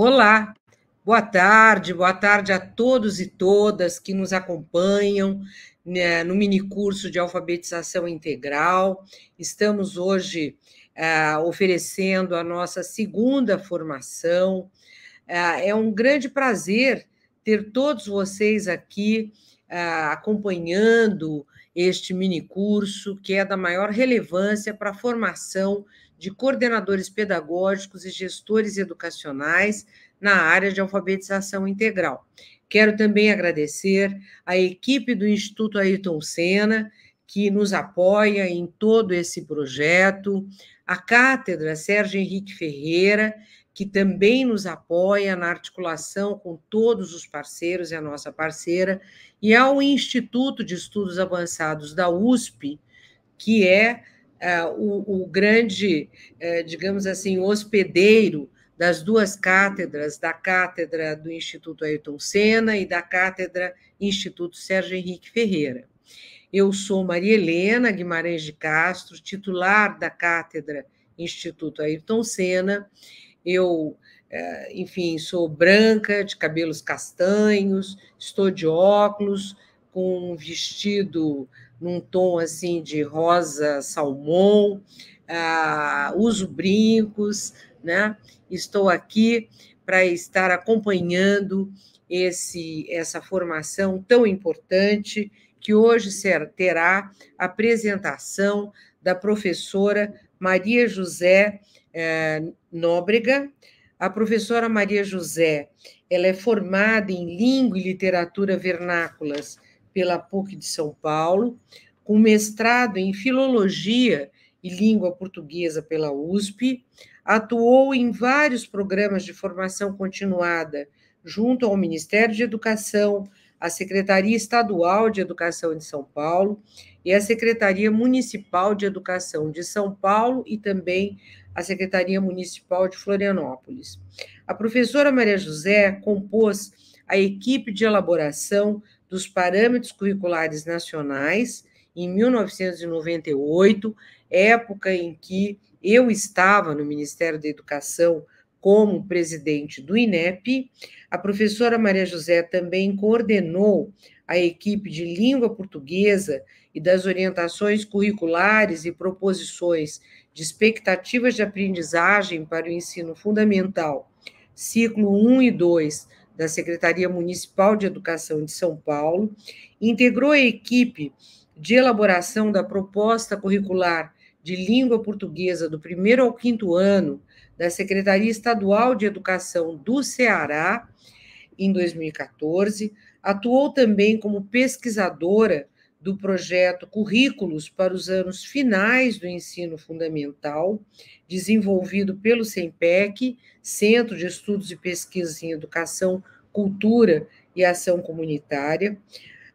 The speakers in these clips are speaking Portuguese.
Olá, boa tarde a todos e todas que nos acompanham, né, no minicurso de alfabetização integral. Estamos hoje oferecendo a nossa segunda formação. É um grande prazer ter todos vocês aqui acompanhando este minicurso, que é da maior relevância para a formação de coordenadores pedagógicos e gestores educacionais na área de alfabetização integral. Quero também agradecer à equipe do Instituto Ayrton Senna, que nos apoia em todo esse projeto, a Cátedra Sérgio Henrique Ferreira, que também nos apoia na articulação com todos os parceiros, é a nossa parceira, e ao Instituto de Estudos Avançados da USP, que é o grande, digamos assim, hospedeiro das duas cátedras, da cátedra do Instituto Ayrton Senna e da cátedra Instituto Sérgio Henrique Ferreira. Eu sou Maria Helena Guimarães de Castro, titular da cátedra Instituto Ayrton Senna. Eu, enfim, sou branca, de cabelos castanhos, estou de óculos, com um vestido num tom assim de rosa salmão, uso brincos, né? Estou aqui para estar acompanhando essa formação tão importante, que hoje terá a apresentação da professora Maria José Nóbrega. A professora Maria José, ela é formada em Língua e Literatura Vernáculas pela PUC de São Paulo, com mestrado em Filologia e Língua Portuguesa pela USP, atuou em vários programas de formação continuada junto ao Ministério de Educação, a Secretaria Estadual de Educação de São Paulo e a Secretaria Municipal de Educação de São Paulo e também a Secretaria Municipal de Florianópolis. A professora Maria José compôs a equipe de elaboração dos parâmetros curriculares nacionais em 1998, época em que eu estava no Ministério da Educação como presidente do INEP. A professora Maria José também coordenou a equipe de língua portuguesa e das orientações curriculares e proposições de expectativas de aprendizagem para o ensino fundamental, ciclo 1 e 2, da Secretaria Municipal de Educação de São Paulo, integrou a equipe de elaboração da proposta curricular de língua portuguesa do 1º ao 5º ano da Secretaria Estadual de Educação do Ceará, em 2014, atuou também como pesquisadora do projeto Currículos para os anos finais do ensino fundamental, desenvolvido pelo CENPEC, Centro de Estudos e Pesquisas em Educação, Cultura e Ação Comunitária.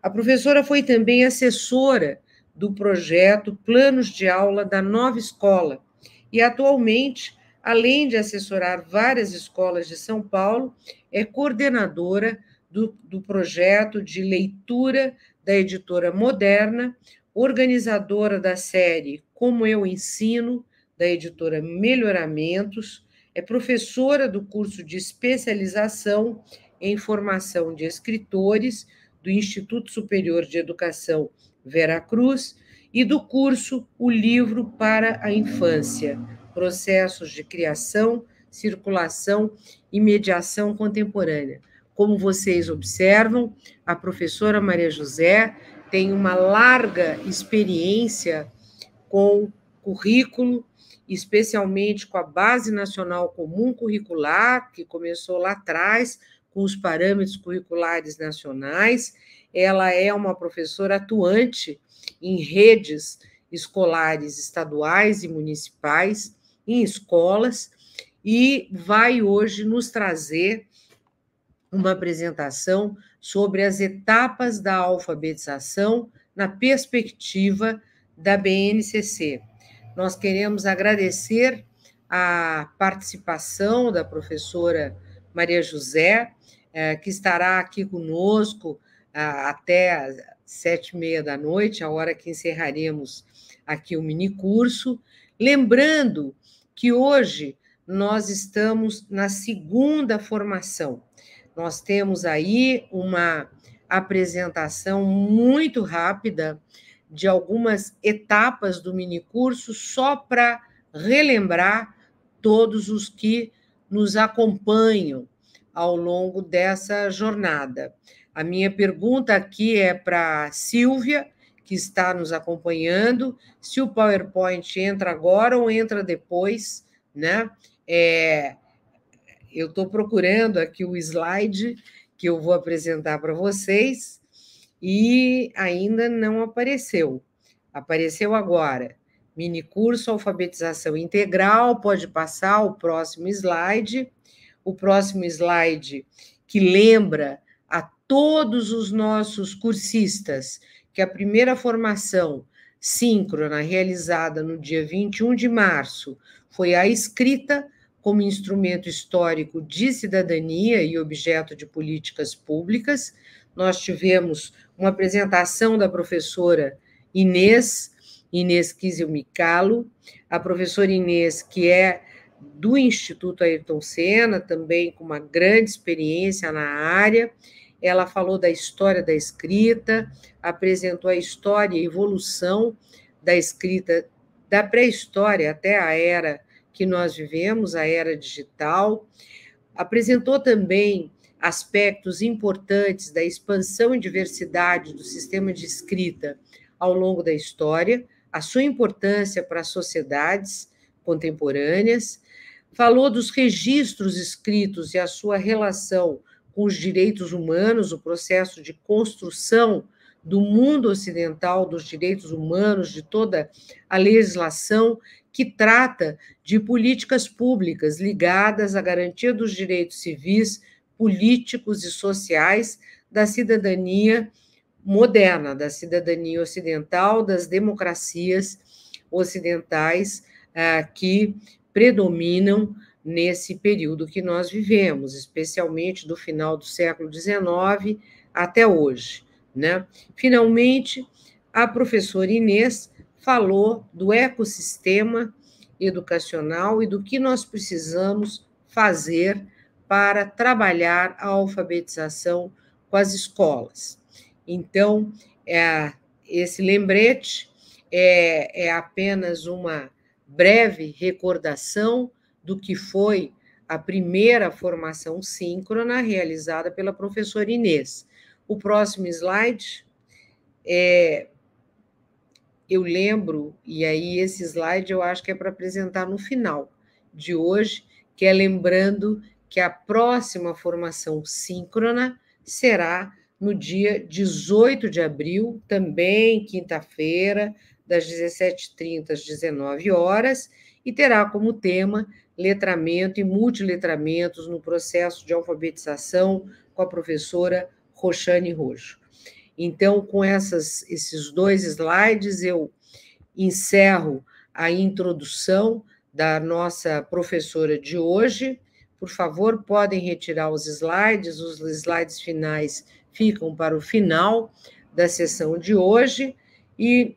A professora foi também assessora do projeto Planos de Aula da Nova Escola e, atualmente, além de assessorar várias escolas de São Paulo, é coordenadora do projeto de leitura da editora Moderna, organizadora da série Como Eu Ensino, da editora Melhoramentos, é professora do curso de especialização em formação de escritores do Instituto Superior de Educação Veracruz e do curso O Livro para a Infância, Processos de Criação, Circulação e Mediação Contemporânea. Como vocês observam, a professora Maria José tem uma larga experiência com currículo, especialmente com a Base Nacional Comum Curricular, que começou lá atrás, com os parâmetros curriculares nacionais. Ela é uma professora atuante em redes escolares estaduais e municipais, em escolas, e vai hoje nos trazer uma apresentação sobre as etapas da alfabetização na perspectiva da BNCC. Nós queremos agradecer a participação da professora Maria José, que estará aqui conosco até às 19h30, a hora que encerraremos aqui o minicurso. Lembrando que hoje nós estamos na segunda formação. Nós temos aí uma apresentação muito rápida de algumas etapas do minicurso, só para relembrar todos os que nos acompanham ao longo dessa jornada. A minha pergunta aqui é para Silvia, que está nos acompanhando, se o PowerPoint entra agora ou entra depois, né? Eu estou procurando aqui o slide que eu vou apresentar para vocês e ainda não apareceu. Apareceu agora. Minicurso Alfabetização Integral, pode passar o próximo slide. O próximo slide que lembra a todos os nossos cursistas que a primeira formação síncrona, realizada no dia 21 de março, foi a escrita como instrumento histórico de cidadania e objeto de políticas públicas. Nós tivemos uma apresentação da professora Inês Kizil-Mikalo, a professora Inês, que é do Instituto Ayrton Senna, também com uma grande experiência na área. Ela falou da história da escrita, apresentou a história e evolução da escrita da pré-história até a era que nós vivemos, a era digital. Apresentou também aspectos importantes da expansão e diversidade do sistema de escrita ao longo da história, a sua importância para as sociedades contemporâneas, falou dos registros escritos e a sua relação com os direitos humanos, o processo de construção do mundo ocidental dos direitos humanos, de toda a legislação que trata de políticas públicas ligadas à garantia dos direitos civis, políticos e sociais da cidadania moderna, da cidadania ocidental, das democracias ocidentais que predominam nesse período que nós vivemos, especialmente do final do século XIX até hoje, né? Finalmente, a professora Inês falou do ecossistema educacional e do que nós precisamos fazer para trabalhar a alfabetização com as escolas. Então, esse lembrete é apenas uma breve recordação do que foi a primeira formação síncrona realizada pela professora Inês. O próximo slide eu lembro, e aí esse slide eu acho que é para apresentar no final de hoje, que é lembrando que a próxima formação síncrona será no dia 18 de abril, também quinta-feira, das 17h30 às 19 horas, e terá como tema letramento e multiletramentos no processo de alfabetização com a professora Roxane Rojo. Então, com esses dois slides, eu encerro a introdução da nossa professora de hoje. Por favor, podem retirar os slides finais ficam para o final da sessão de hoje. E,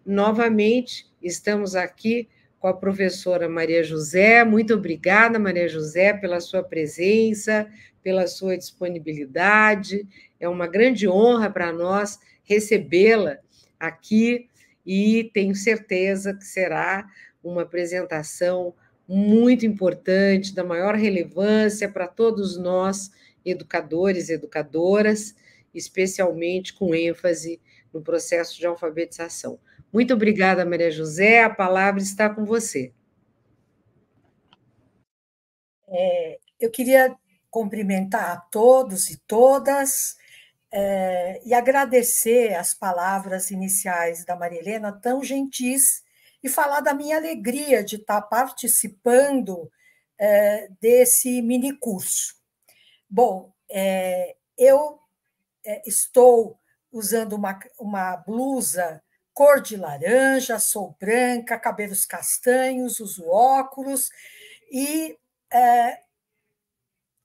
novamente, estamos aqui com a professora Maria José. Muito obrigada, Maria José, pela sua presença, pela sua disponibilidade. É uma grande honra para nós recebê-la aqui e tenho certeza que será uma apresentação muito importante, da maior relevância para todos nós, educadores e educadoras, especialmente com ênfase no processo de alfabetização. Muito obrigada, Maria José, a palavra está com você. Eu queria cumprimentar a todos e todas e agradecer as palavras iniciais da Maria Helena, tão gentis, e falar da minha alegria de estar participando desse minicurso. Bom, eu estou usando uma blusa cor de laranja, sou branca, cabelos castanhos, uso óculos e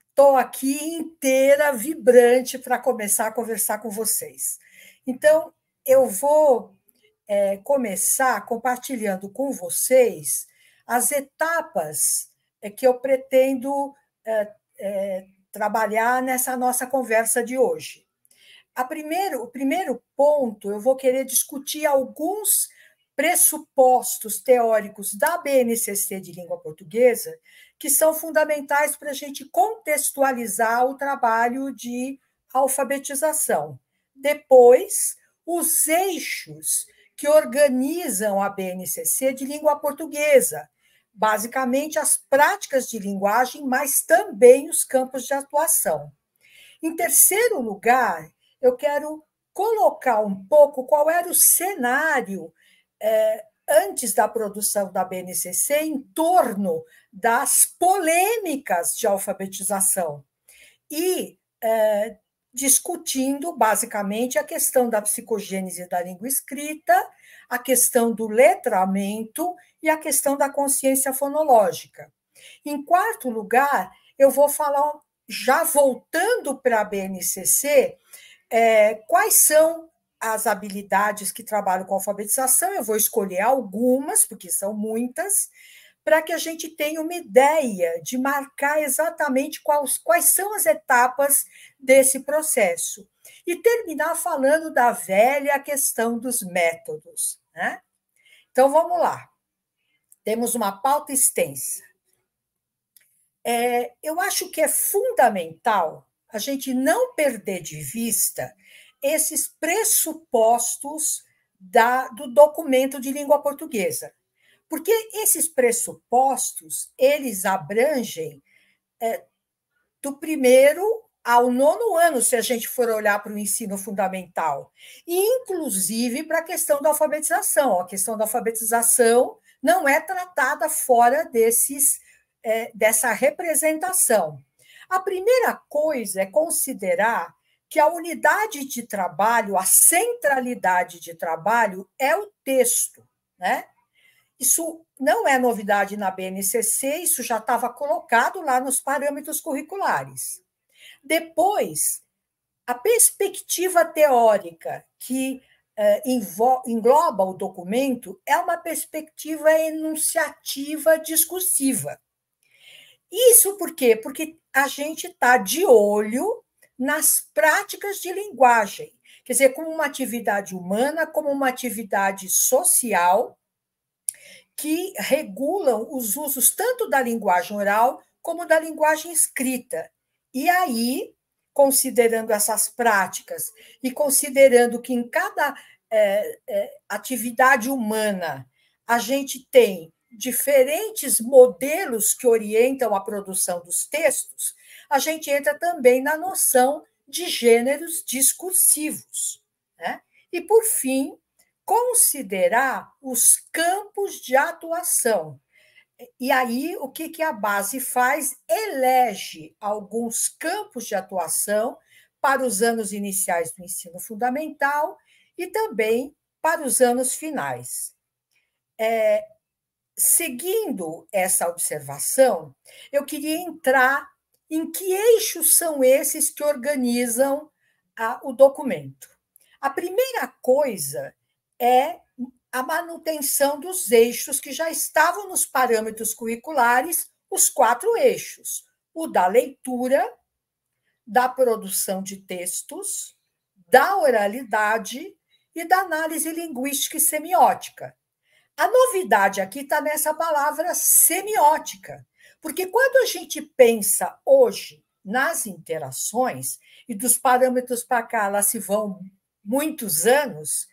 estou aqui inteira, vibrante, para começar a conversar com vocês. Então, eu vou começar compartilhando com vocês as etapas que eu pretendo trabalhar nessa nossa conversa de hoje. O primeiro ponto, eu vou querer discutir alguns pressupostos teóricos da BNCC de língua portuguesa que são fundamentais para a gente contextualizar o trabalho de alfabetização. Depois, os eixos que organizam a BNCC de língua portuguesa, basicamente as práticas de linguagem, mas também os campos de atuação. Em terceiro lugar, eu quero colocar um pouco qual era o cenário antes da produção da BNCC em torno das polêmicas de alfabetização e discutindo, basicamente, a questão da psicogênese da língua escrita, a questão do letramento e a questão da consciência fonológica. Em quarto lugar, eu vou falar, já voltando para a BNCC, quais são as habilidades que trabalham com alfabetização. Eu vou escolher algumas, porque são muitas, para que a gente tenha uma ideia de marcar exatamente quais são as etapas desse processo. E terminar falando da velha questão dos métodos, né? Então, vamos lá. Temos uma pauta extensa. Eu acho que é fundamental a gente não perder de vista esses pressupostos do documento de língua portuguesa. Porque esses pressupostos, eles abrangem do primeiro ao nono ano, se a gente for olhar para o ensino fundamental, e inclusive para a questão da alfabetização. A questão da alfabetização não é tratada fora dessa representação. A primeira coisa é considerar que a unidade de trabalho, a centralidade de trabalho é o texto, né? Isso não é novidade na BNCC, isso já estava colocado lá nos parâmetros curriculares. Depois, a perspectiva teórica que engloba o documento é uma perspectiva enunciativa discursiva. Isso por quê? Porque a gente está de olho nas práticas de linguagem, quer dizer, como uma atividade humana, como uma atividade social, que regulam os usos tanto da linguagem oral como da linguagem escrita. E aí, considerando essas práticas e considerando que em cada atividade humana a gente tem diferentes modelos que orientam a produção dos textos, a gente entra também na noção de gêneros discursivos, né? E, por fim, considerar os campos de atuação. E aí, o que a base faz? Elege alguns campos de atuação para os anos iniciais do ensino fundamental e também para os anos finais. Seguindo essa observação, eu queria entrar em que eixos são esses que organizam o documento. A primeira coisa é a manutenção dos eixos que já estavam nos parâmetros curriculares, os 4 eixos: o da leitura, da produção de textos, da oralidade e da análise linguística e semiótica. A novidade aqui está nessa palavra semiótica, porque quando a gente pensa hoje nas interações, e dos parâmetros para cá elas se vão muitos anos,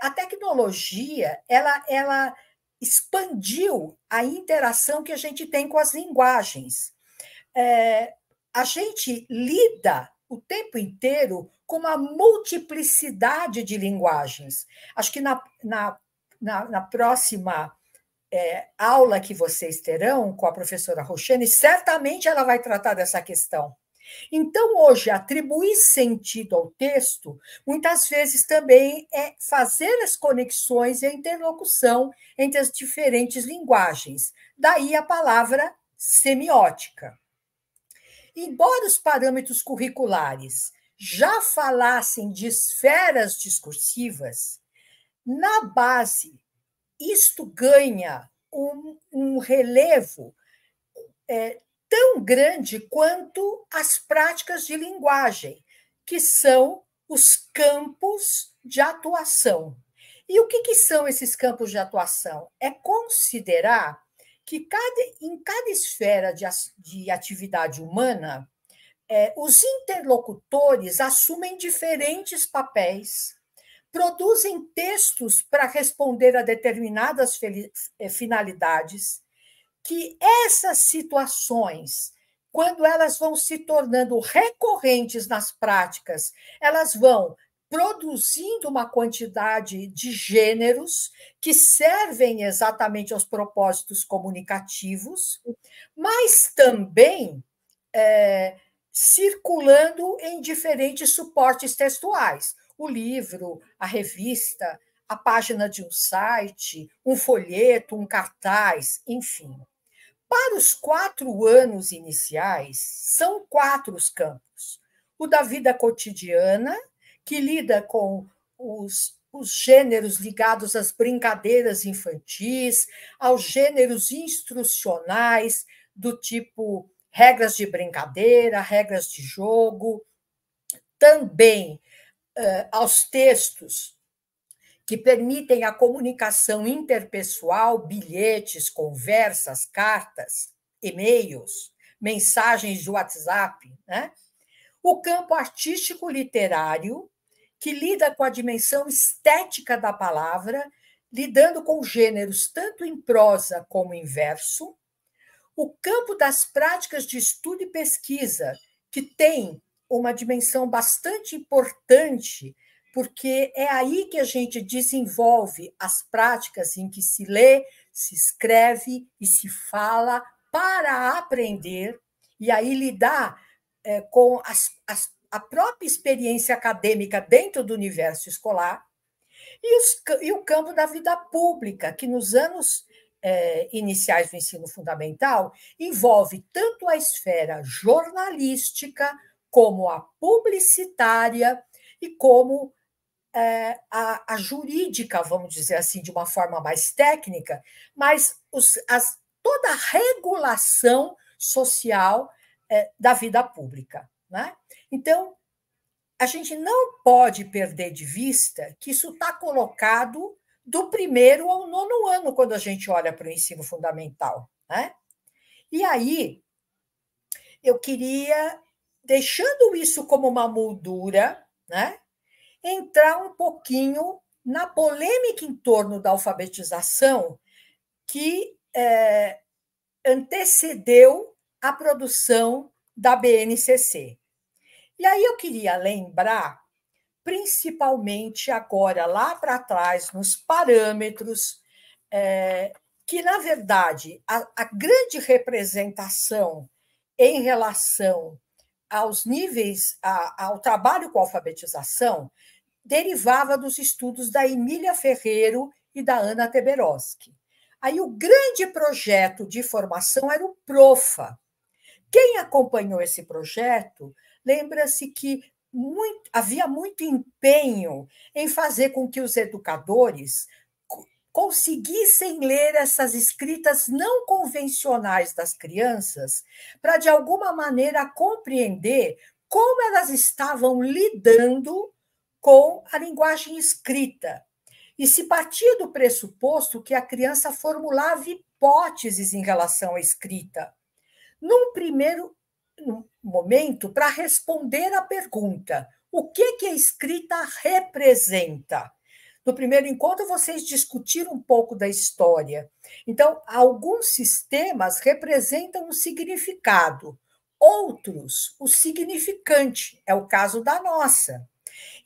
a tecnologia ela expandiu a interação que a gente tem com as linguagens. A gente lida o tempo inteiro com uma multiplicidade de linguagens. Acho que na próxima aula que vocês terão com a professora Roxane, certamente ela vai tratar dessa questão. Então, hoje, atribuir sentido ao texto, muitas vezes também é fazer as conexões e a interlocução entre as diferentes linguagens. Daí a palavra semiótica. Embora os parâmetros curriculares já falassem de esferas discursivas, na base, isto ganha um relevo tão grande quanto as práticas de linguagem, que são os campos de atuação. E o que são esses campos de atuação? É considerar que em cada esfera de atividade humana, os interlocutores assumem diferentes papéis, produzem textos para responder a determinadas finalidades, que essas situações, quando elas vão se tornando recorrentes nas práticas, elas vão produzindo uma quantidade de gêneros que servem exatamente aos propósitos comunicativos, mas também circulando em diferentes suportes textuais. O livro, a revista, a página de um site, um folheto, um cartaz, enfim. Para os 4 anos iniciais, são 4 os campos. O da vida cotidiana, que lida com os gêneros ligados às brincadeiras infantis, aos gêneros instrucionais, do tipo regras de brincadeira, regras de jogo, também aos textos que permitem a comunicação interpessoal, bilhetes, conversas, cartas, e-mails, mensagens de WhatsApp, né? O campo artístico-literário, que lida com a dimensão estética da palavra, lidando com gêneros tanto em prosa como em verso. O campo das práticas de estudo e pesquisa, que tem uma dimensão bastante importante, porque é aí que a gente desenvolve as práticas em que se lê, se escreve e se fala para aprender, e aí lidar com a própria experiência acadêmica dentro do universo escolar, e o campo da vida pública, que nos anos iniciais do ensino fundamental envolve tanto a esfera jornalística, como a publicitária e como a jurídica, vamos dizer assim, de uma forma mais técnica, mas toda a regulação social da vida pública, né? Então, a gente não pode perder de vista que isso está colocado do 1º ao 9º ano, quando a gente olha para o ensino fundamental, né? E aí, eu queria, deixando isso como uma moldura, né, entrar um pouquinho na polêmica em torno da alfabetização que antecedeu a produção da BNCC. E aí eu queria lembrar, principalmente agora, lá para trás, nos parâmetros, que, na verdade, a grande representação em relação aos níveis, ao trabalho com a alfabetização, derivava dos estudos da Emília Ferreiro e da Ana Teberoski. Aí o grande projeto de formação era o PROFA. Quem acompanhou esse projeto lembra-se que havia muito empenho em fazer com que os educadores conseguissem ler essas escritas não convencionais das crianças para, de alguma maneira, compreender como elas estavam lidando com a linguagem escrita. E se partia do pressuposto que a criança formulava hipóteses em relação à escrita, num primeiro momento, para responder à pergunta: o que a escrita representa? No primeiro encontro, vocês discutiram um pouco da história. Então, alguns sistemas representam um significado, outros, o significante. É o caso da nossa.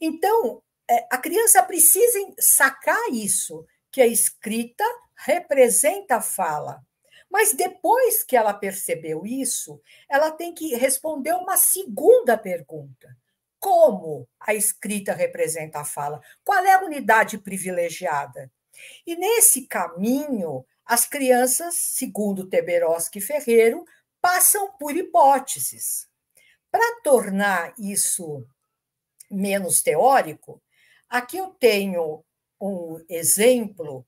Então, a criança precisa sacar isso, que a escrita representa a fala. Mas depois que ela percebeu isso, ela tem que responder uma segunda pergunta: como a escrita representa a fala? Qual é a unidade privilegiada? E nesse caminho, as crianças, segundo Teberoski e Ferreiro, passam por hipóteses. Para tornar isso menos teórico, aqui eu tenho um exemplo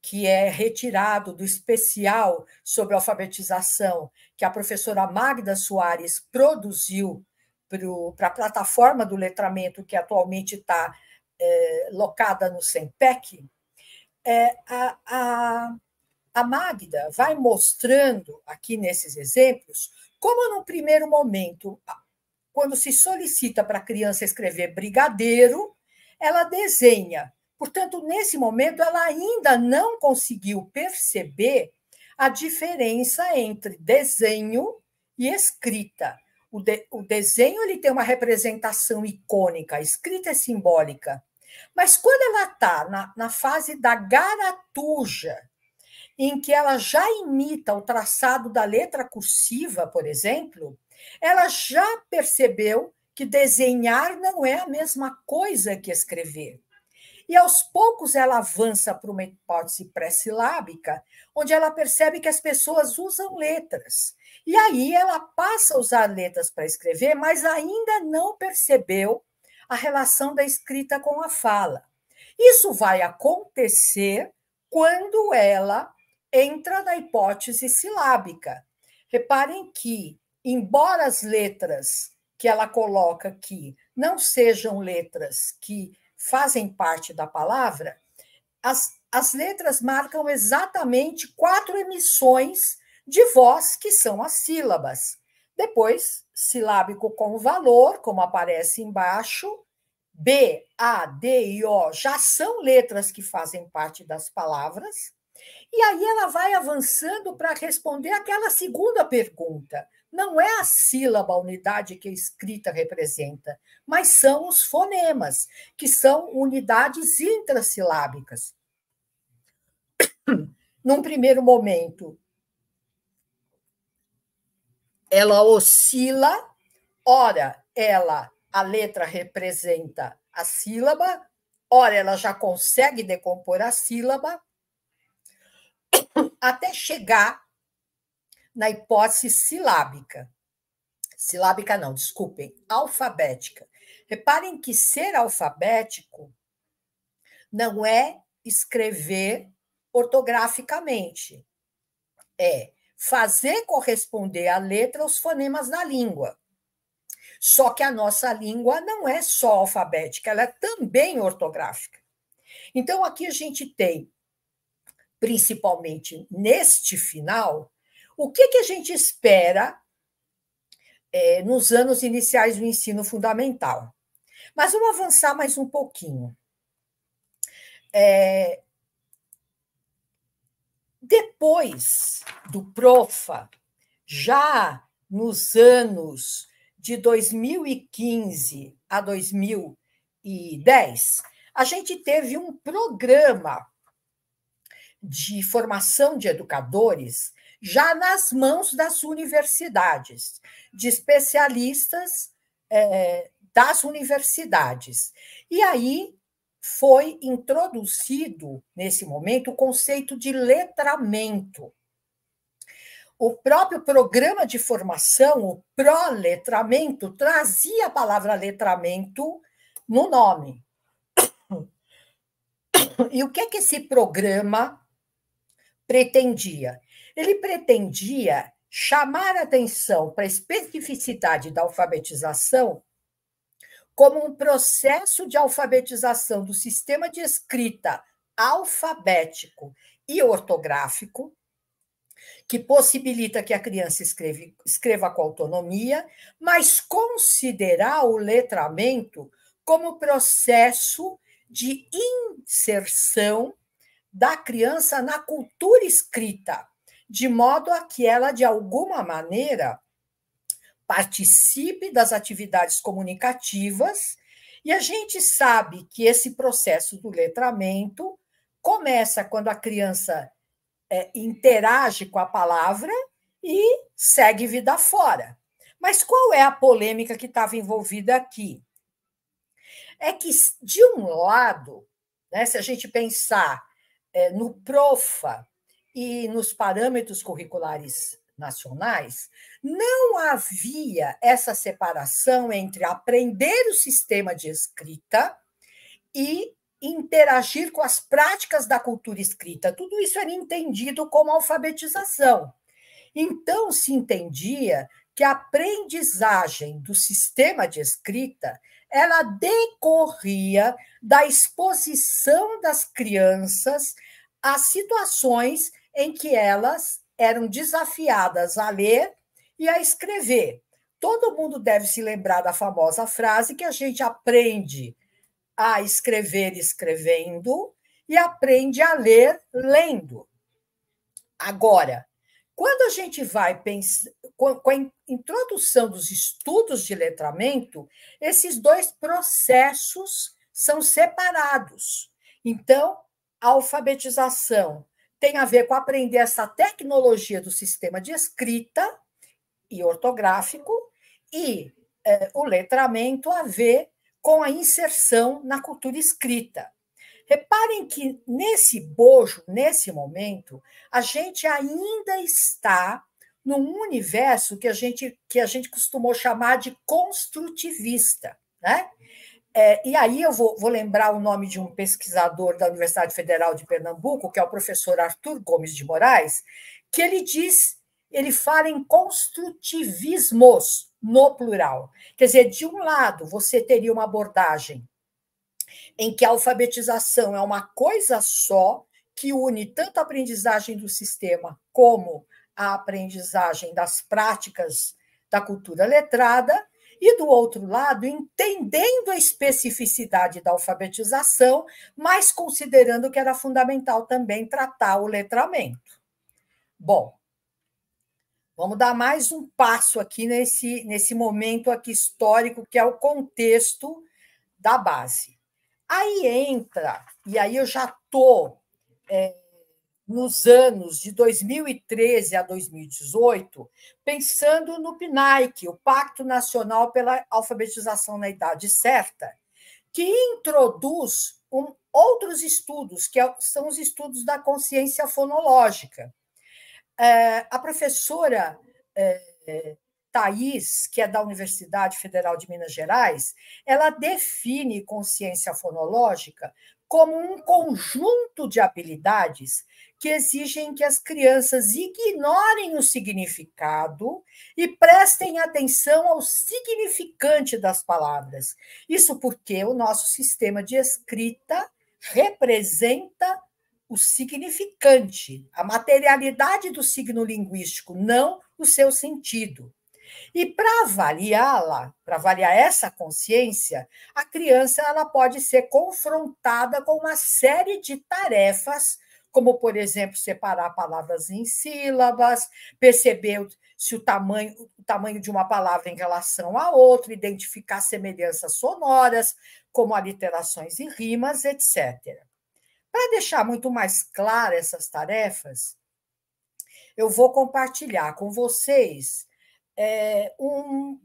que é retirado do especial sobre alfabetização que a professora Magda Soares produziu para a plataforma do letramento, que atualmente está locada no SEMPEC, a Magda vai mostrando aqui nesses exemplos como, no primeiro momento, quando se solicita para a criança escrever brigadeiro, ela desenha. Portanto, nesse momento, ela ainda não conseguiu perceber a diferença entre desenho e escrita. O desenho ele tem uma representação icônica, a escrita é simbólica. Mas quando ela está na fase da garatuja, em que ela já imita o traçado da letra cursiva, por exemplo, ela já percebeu que desenhar não é a mesma coisa que escrever. E, aos poucos, ela avança para uma hipótese pré-silábica, onde ela percebe que as pessoas usam letras. E aí ela passa a usar letras para escrever, mas ainda não percebeu a relação da escrita com a fala. Isso vai acontecer quando ela entra na hipótese silábica. Reparem que, embora as letras que ela coloca aqui não sejam letras que fazem parte da palavra, as letras marcam exatamente 4 emissões de voz, que são as sílabas. Depois, silábico com valor, como aparece embaixo, B, A, D e O já são letras que fazem parte das palavras. E aí ela vai avançando para responder aquela segunda pergunta. Não é a sílaba, a unidade que a escrita representa, mas são os fonemas, que são unidades intrassilábicas. Num primeiro momento, ela oscila, ora a letra representa a sílaba, ora ela já consegue decompor a sílaba, até chegar na hipótese silábica. Silábica não, desculpem, alfabética. Reparem que ser alfabético não é escrever ortograficamente, é fazer corresponder à letra os fonemas da língua. Só que a nossa língua não é só alfabética, ela é também ortográfica. Então, aqui a gente tem, principalmente neste final, o que a gente espera nos anos iniciais do ensino fundamental. Mas vamos avançar mais um pouquinho. Depois do PROFA, já nos anos de 2015 a 2010, a gente teve um programa de formação de educadores já nas mãos das universidades, de especialistas das universidades. E aí foi introduzido, nesse momento, o conceito de letramento. O próprio programa de formação, o pró-letramento, trazia a palavra letramento no nome. E o que esse programa pretendia? Ele pretendia chamar a atenção para a especificidade da alfabetização como um processo de alfabetização do sistema de escrita alfabético e ortográfico, que possibilita que a criança escreva com autonomia, mas considerar o letramento como processo de inserção da criança na cultura escrita, de modo a que ela, de alguma maneira, participe das atividades comunicativas, e a gente sabe que esse processo do letramento começa quando a criança interage com a palavra e segue vida fora. Mas qual é a polêmica que estava envolvida aqui? É que, de um lado, né, se a gente pensar no PROFA e nos parâmetros curriculares nacionais, não havia essa separação entre aprender o sistema de escrita e interagir com as práticas da cultura escrita. Tudo isso era entendido como alfabetização. Então, se entendia que a aprendizagem do sistema de escrita ela decorria da exposição das crianças às situações em que elas eram desafiadas a ler e a escrever. Todo mundo deve se lembrar da famosa frase que a gente aprende a escrever escrevendo e aprende a ler lendo. Agora, quando a gente vai pensar, com a introdução dos estudos de letramento, esses dois processos são separados. Então, a alfabetização tem a ver com aprender essa tecnologia do sistema de escrita e ortográfico, e o letramento a ver com a inserção na cultura escrita. Reparem que nesse bojo, nesse momento, a gente ainda está num universo que a gente costumou chamar de construtivista, né? E aí eu vou lembrar o nome de um pesquisador da Universidade Federal de Pernambuco, que é o professor Arthur Gomes de Moraes, que ele fala em construtivismos no plural. Quer dizer, de um lado, você teria uma abordagem em que a alfabetização é uma coisa só, que une tanto a aprendizagem do sistema como a aprendizagem das práticas da cultura letrada, e, do outro lado, entendendo a especificidade da alfabetização, mas considerando que era fundamental também tratar o letramento. Bom, vamos dar mais um passo aqui nesse momento aqui histórico, que é o contexto da base. Aí entra, e aí eu já estou nos anos de 2013 a 2018, pensando no PNAEC, o Pacto Nacional pela Alfabetização na Idade Certa, que introduz outros estudos, que são os estudos da consciência fonológica. A professora Thais, que é da Universidade Federal de Minas Gerais, ela define consciência fonológica como um conjunto de habilidades que exigem que as crianças ignorem o significado e prestem atenção ao significante das palavras. Isso porque o nosso sistema de escrita representa o significante, a materialidade do signo linguístico, não o seu sentido. E para avaliá-la, para avaliar essa consciência, a criança ela pode ser confrontada com uma série de tarefas, como, por exemplo, separar palavras em sílabas, perceber se o tamanho de uma palavra em relação à outra, identificar semelhanças sonoras, como aliterações e rimas, etc. Para deixar muito mais claras essas tarefas, eu vou compartilhar com vocês o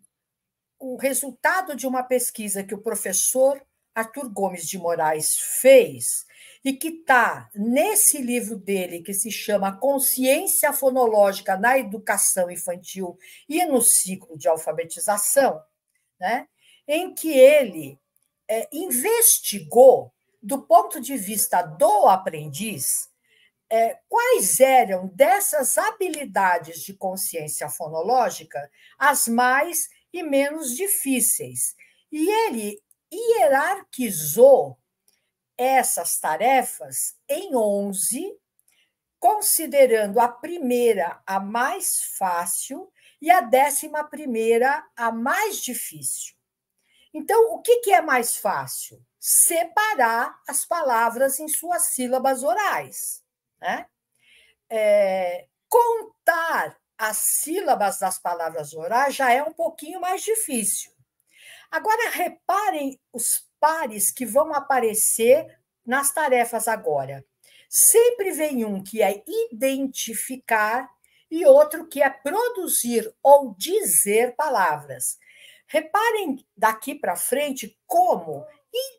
resultado de uma pesquisa que o professor Arthur Gomes de Moraes fez e que está nesse livro dele, que se chama Consciência Fonológica na Educação Infantil e no Ciclo de Alfabetização, né? Em que ele investigou, do ponto de vista do aprendiz, quais eram dessas habilidades de consciência fonológica as mais e menos difíceis. E ele hierarquizou essas tarefas em 11, considerando a primeira a mais fácil e a 11ª a mais difícil. Então, o que é mais fácil? Separar as palavras em suas sílabas orais, né? Contar as sílabas das palavras orais já é um pouquinho mais difícil. Agora, reparem os pares que vão aparecer nas tarefas agora. Sempre vem um que é identificar e outro que é produzir ou dizer palavras. Reparem daqui para frente como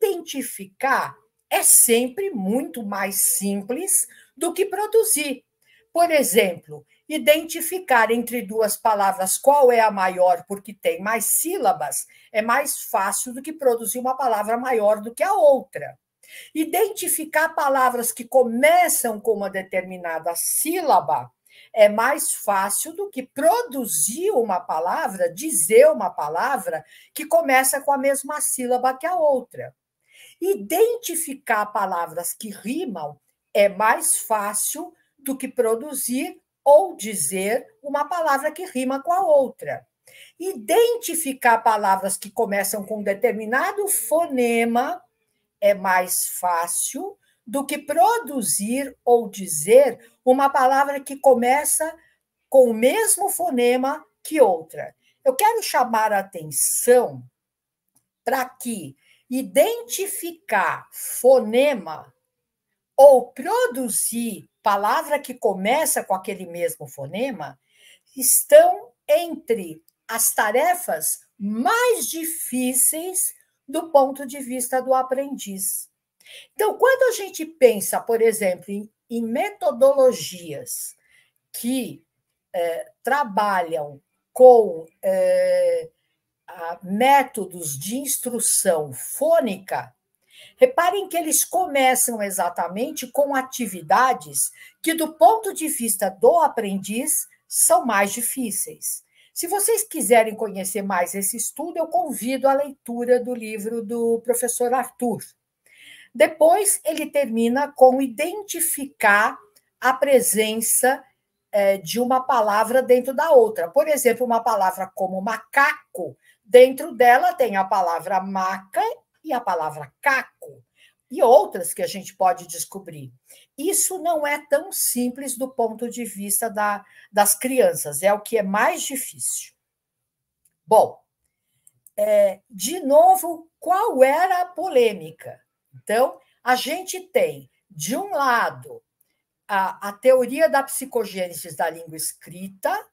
identificar é sempre muito mais simples do que produzir. Por exemplo, identificar entre duas palavras qual é a maior porque tem mais sílabas é mais fácil do que produzir uma palavra maior do que a outra. Identificar palavras que começam com uma determinada sílaba é mais fácil do que produzir uma palavra, dizer uma palavra que começa com a mesma sílaba que a outra. Identificar palavras que rimam é mais fácil do que produzir ou dizer uma palavra que rima com a outra. Identificar palavras que começam com um determinado fonema é mais fácil do que produzir ou dizer uma palavra que começa com o mesmo fonema que outra. Eu quero chamar a atenção para que identificar fonema ou produzir palavra que começa com aquele mesmo fonema estão entre as tarefas mais difíceis do ponto de vista do aprendiz. Então, quando a gente pensa, por exemplo, em metodologias que trabalham com métodos de instrução fônica, reparem que eles começam exatamente com atividades que, do ponto de vista do aprendiz, são mais difíceis. Se vocês quiserem conhecer mais esse estudo, eu convido a leitura do livro do professor Arthur. Depois, ele termina com identificar a presença de uma palavra dentro da outra. Por exemplo, uma palavra como macaco, dentro dela tem a palavra maca e a palavra caco, e outras que a gente pode descobrir. Isso não é tão simples do ponto de vista das crianças, é o que é mais difícil. Bom, de novo, qual era a polêmica? Então, a gente tem, de um lado, a teoria da psicogênese da língua escrita,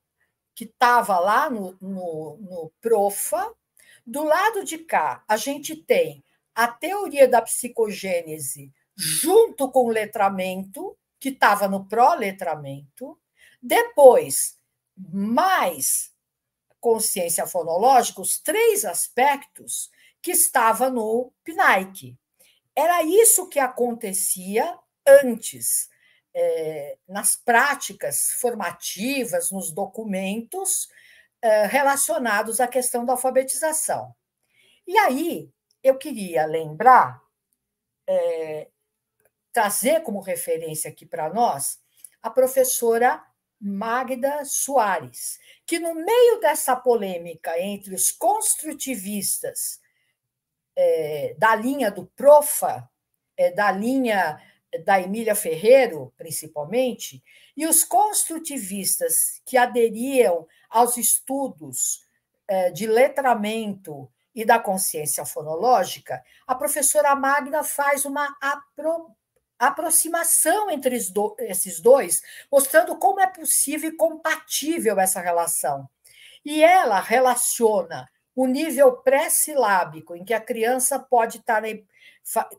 que estava lá no PROFA. Do lado de cá, a gente tem a teoria da psicogênese junto com o letramento, que estava no pró-letramento. Depois, mais consciência fonológica, os 3 aspectos que estavam no PNAEC. Era isso que acontecia antes, nas práticas formativas, nos documentos relacionados à questão da alfabetização. E aí, eu queria lembrar, trazer como referência aqui para nós, a professora Magda Soares, que, no meio dessa polêmica entre os construtivistas da linha do PROFA, da linha da Emília Ferreiro, principalmente, e os construtivistas que aderiam aos estudos de letramento e da consciência fonológica, a professora Magda faz uma aproximação entre esses dois, mostrando como é possível e compatível essa relação. E ela relaciona o nível pré-silábico, em que a criança pode estar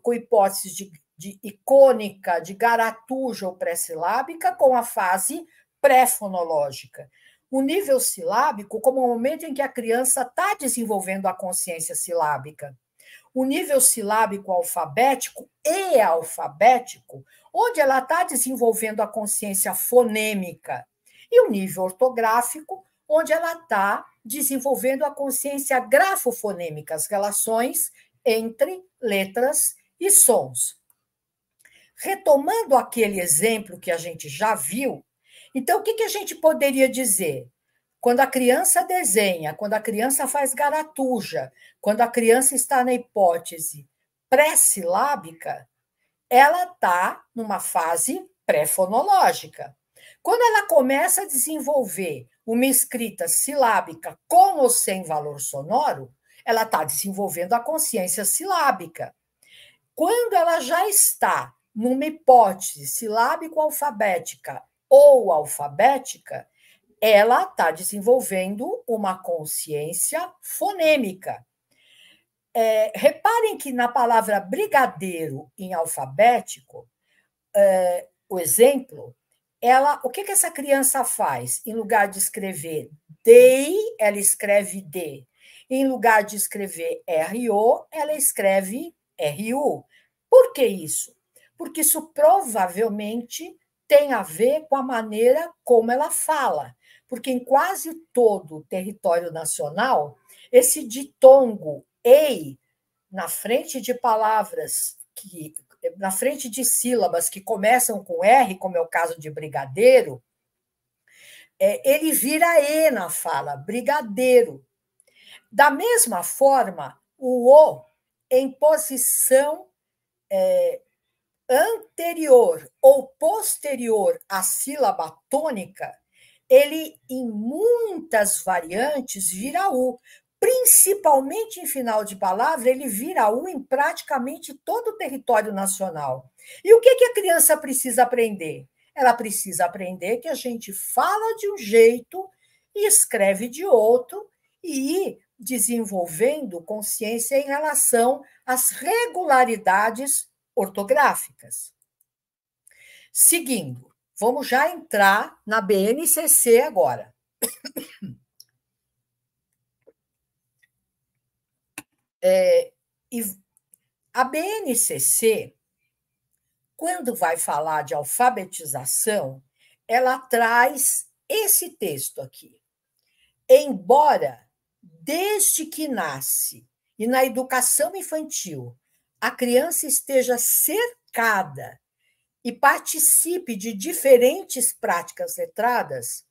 com hipóteses de icônica, de garatuja ou pré-silábica, com a fase pré-fonológica. O nível silábico como o momento em que a criança está desenvolvendo a consciência silábica. O nível silábico alfabético e alfabético, onde ela está desenvolvendo a consciência fonêmica. E o nível ortográfico, onde ela está desenvolvendo a consciência grafofonêmica, as relações entre letras e sons. Retomando aquele exemplo que a gente já viu, então, o que a gente poderia dizer? Quando a criança desenha, quando a criança faz garatuja, quando a criança está na hipótese pré-silábica, ela está numa fase pré-fonológica. Quando ela começa a desenvolver uma escrita silábica com ou sem valor sonoro, ela está desenvolvendo a consciência silábica. Quando ela já está numa hipótese silábico-alfabética ou alfabética, ela está desenvolvendo uma consciência fonêmica. Reparem que na palavra brigadeiro em alfabético, o exemplo, o que essa criança faz? Em lugar de escrever DEI, ela escreve D. Em lugar de escrever RO, ela escreve RU. Por que isso? Porque isso provavelmente tem a ver com a maneira como ela fala, porque em quase todo o território nacional, esse ditongo ei, na frente de palavras na frente de sílabas que começam com R, como é o caso de brigadeiro, ele vira E na fala, brigadeiro. Da mesma forma, o O, em posição anterior ou posterior à sílaba tônica, ele, em muitas variantes, vira U. Principalmente em final de palavra, ele vira U em praticamente todo o território nacional. E o que a criança precisa aprender? Ela precisa aprender que a gente fala de um jeito e escreve de outro, e ir desenvolvendo consciência em relação às regularidades ortográficas. Seguindo, vamos já entrar na BNCC agora. E a BNCC, quando vai falar de alfabetização, ela traz esse texto aqui. Embora, desde que nasce e na educação infantil, a criança esteja cercada e participe de diferentes práticas letradas,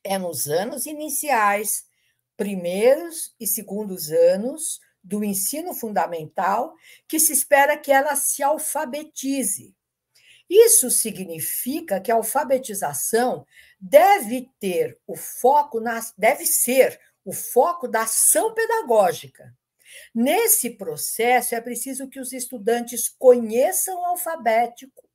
é nos anos iniciais, primeiros e segundos anos do ensino fundamental, que se espera que ela se alfabetize. Isso significa que a alfabetização deve ser o foco da ação pedagógica. Nesse processo, é preciso que os estudantes conheçam o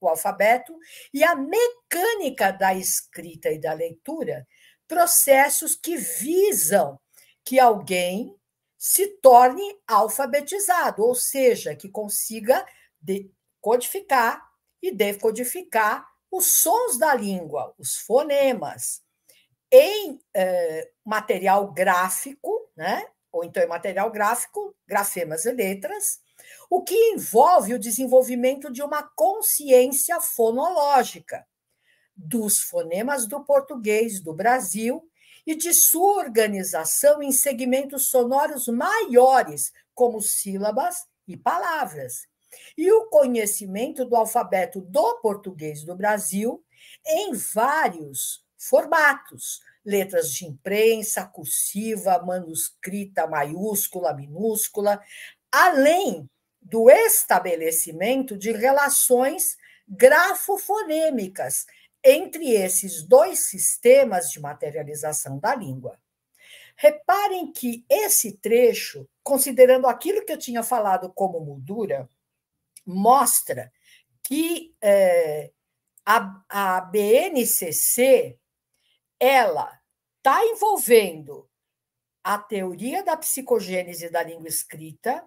alfabeto e a mecânica da escrita e da leitura, processos que visam que alguém se torne alfabetizado, ou seja, que consiga codificar e decodificar os sons da língua, os fonemas, em material gráfico, né? Ou então em material gráfico, grafemas e letras, o que envolve o desenvolvimento de uma consciência fonológica dos fonemas do português do Brasil e de sua organização em segmentos sonoros maiores, como sílabas e palavras, e o conhecimento do alfabeto do português do Brasil em vários formatos, letras de imprensa, cursiva, manuscrita, maiúscula, minúscula, além do estabelecimento de relações grafofonêmicas entre esses dois sistemas de materialização da língua. Reparem que esse trecho, considerando aquilo que eu tinha falado como moldura, mostra que a BNCC ela está envolvendo a teoria da psicogênese da língua escrita,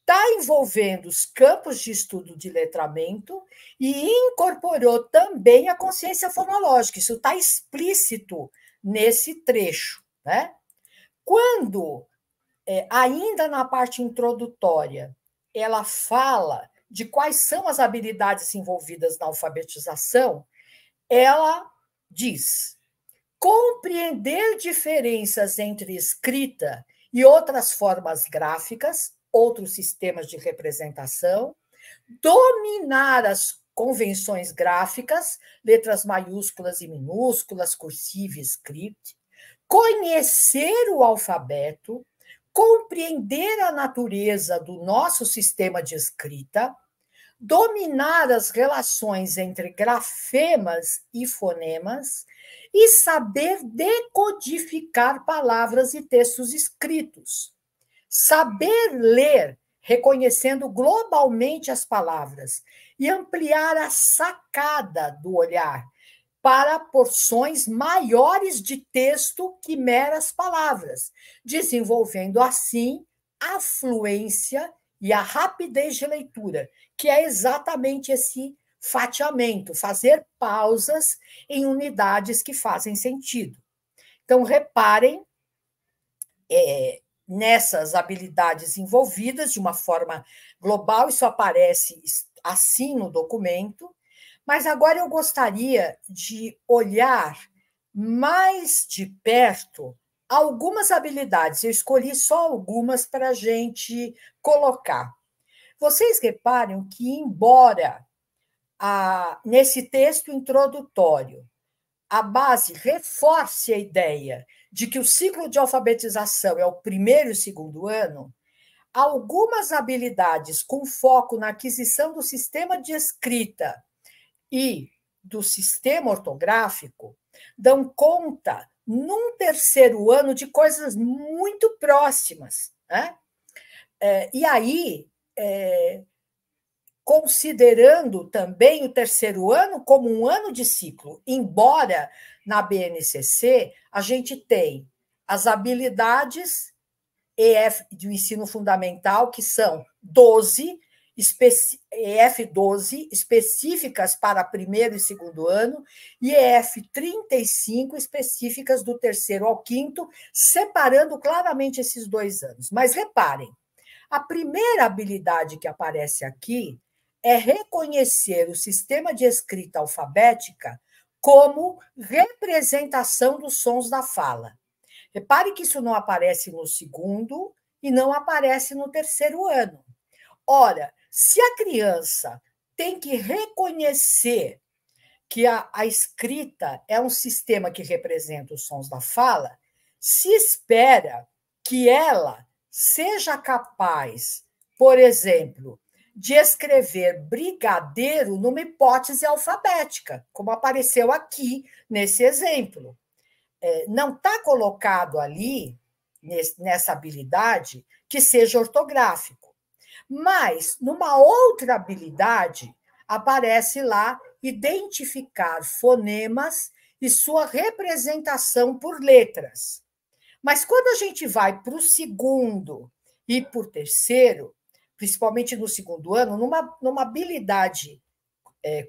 está envolvendo os campos de estudo de letramento e incorporou também a consciência fonológica. Isso está explícito nesse trecho, né? Quando, ainda na parte introdutória, ela fala de quais são as habilidades envolvidas na alfabetização, ela diz: compreender diferenças entre escrita e outras formas gráficas, outros sistemas de representação, dominar as convenções gráficas, letras maiúsculas e minúsculas, cursiva e script, conhecer o alfabeto, compreender a natureza do nosso sistema de escrita, dominar as relações entre grafemas e fonemas e saber decodificar palavras e textos escritos. Saber ler, reconhecendo globalmente as palavras e ampliar a sacada do olhar para porções maiores de texto que meras palavras, desenvolvendo assim a fluência e a rapidez de leitura, que é exatamente esse fatiamento, fazer pausas em unidades que fazem sentido. Então, reparem nessas habilidades envolvidas de uma forma global, isso aparece assim no documento, mas agora eu gostaria de olhar mais de perto algumas habilidades. Eu escolhi só algumas para a gente colocar. Vocês reparam que, embora nesse texto introdutório a base reforce a ideia de que o ciclo de alfabetização é o primeiro e segundo ano, algumas habilidades com foco na aquisição do sistema de escrita e do sistema ortográfico dão conta, num terceiro ano, de coisas muito próximas, né? E aí, considerando também o terceiro ano como um ano de ciclo, embora na BNCC a gente tem as habilidades EF do ensino fundamental, que são 12, EF12 específicas para primeiro e segundo ano, e EF35 específicas do terceiro ao quinto, separando claramente esses 2 anos. Mas reparem, a primeira habilidade que aparece aqui é reconhecer o sistema de escrita alfabética como representação dos sons da fala. Repare que isso não aparece no segundo e não aparece no terceiro ano. Ora, se a criança tem que reconhecer que a escrita é um sistema que representa os sons da fala, se espera que ela seja capaz, por exemplo, de escrever brigadeiro numa hipótese alfabética, como apareceu aqui nesse exemplo. Não está colocado ali, nessa habilidade, que seja ortográfico. Mas, numa outra habilidade, aparece lá identificar fonemas e sua representação por letras. Mas quando a gente vai para o segundo e para o terceiro, principalmente no segundo ano, numa habilidade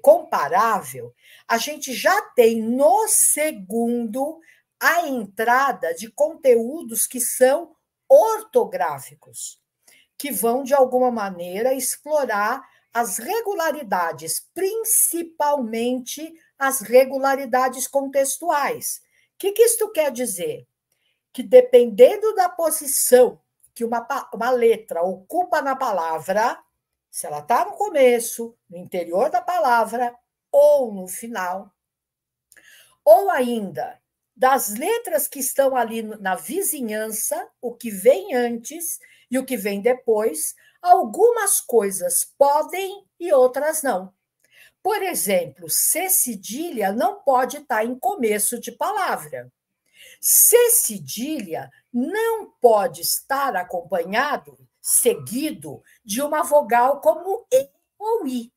comparável, a gente já tem no segundo a entrada de conteúdos que são ortográficos, que vão, de alguma maneira, explorar as regularidades, principalmente as regularidades contextuais. O que isto quer dizer? Que, dependendo da posição que uma letra ocupa na palavra, se ela está no começo, no interior da palavra, ou no final, ou ainda das letras que estão ali na vizinhança, o que vem antes e o que vem depois, algumas coisas podem e outras não. Por exemplo, C cedilha não pode estar em começo de palavra. C cedilha não pode estar acompanhado, seguido, de uma vogal como E ou I.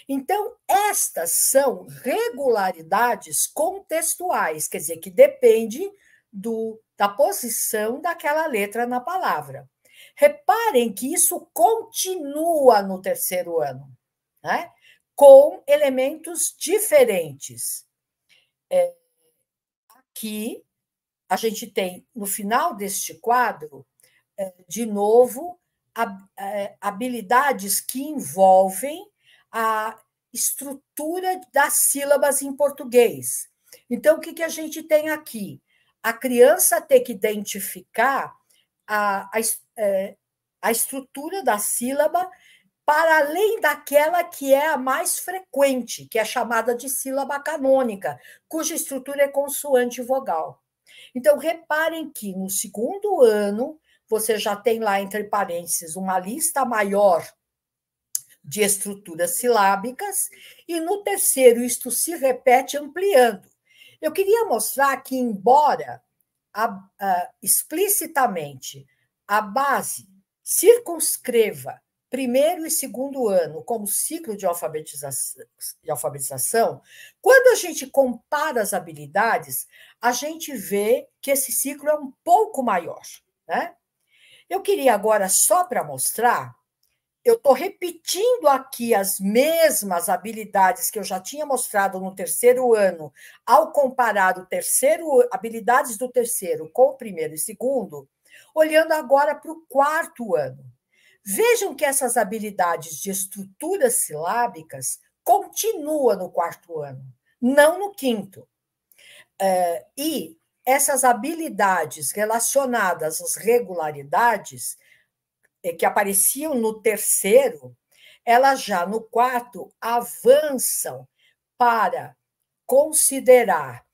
Então, estas são regularidades contextuais, quer dizer, que depende da posição daquela letra na palavra. Reparem que isso continua no terceiro ano, né? Com elementos diferentes. Aqui, a gente tem, no final deste quadro, de novo, habilidades que envolvem a estrutura das sílabas em português. Então, o que a gente tem aqui? A criança tem que identificar a estrutura da sílaba para além daquela que é a mais frequente, que é chamada de sílaba canônica, cuja estrutura é consoante e vogal. Então, reparem que no segundo ano, você já tem lá, entre parênteses, uma lista maior de estruturas silábicas, e no terceiro isto se repete ampliando. Eu queria mostrar que, embora explicitamente a base circunscreva primeiro e segundo ano como ciclo de alfabetização, quando a gente compara as habilidades, a gente vê que esse ciclo é um pouco maior, né? Eu queria agora, só para mostrar, eu estou repetindo aqui as mesmas habilidades que eu já tinha mostrado no terceiro ano, ao comparar habilidades do terceiro com o primeiro e segundo, olhando agora para o quarto ano. Vejam que essas habilidades de estruturas silábicas continuam no quarto ano, não no quinto. E essas habilidades relacionadas às regularidades, que apareciam no terceiro, elas já no quarto avançam para considerar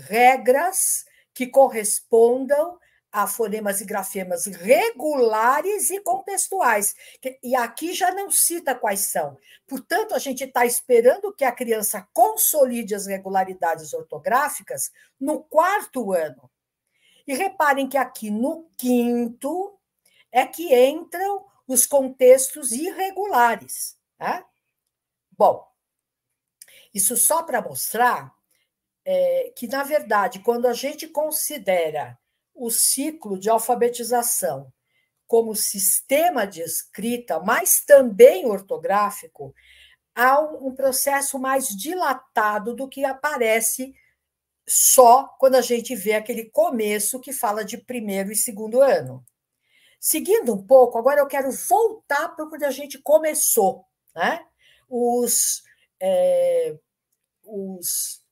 regras que correspondam a fonemas e grafemas regulares e contextuais. E aqui já não cita quais são. Portanto, a gente está esperando que a criança consolide as regularidades ortográficas no quarto ano. E reparem que aqui no quinto é que entram os contextos irregulares. Né? Bom, isso só para mostrar que, na verdade, quando a gente considera o ciclo de alfabetização como sistema de escrita, mas também ortográfico, há um processo mais dilatado do que aparece só quando a gente vê aquele começo que fala de primeiro e segundo ano. Seguindo um pouco, agora eu quero voltar para onde a gente começou, né?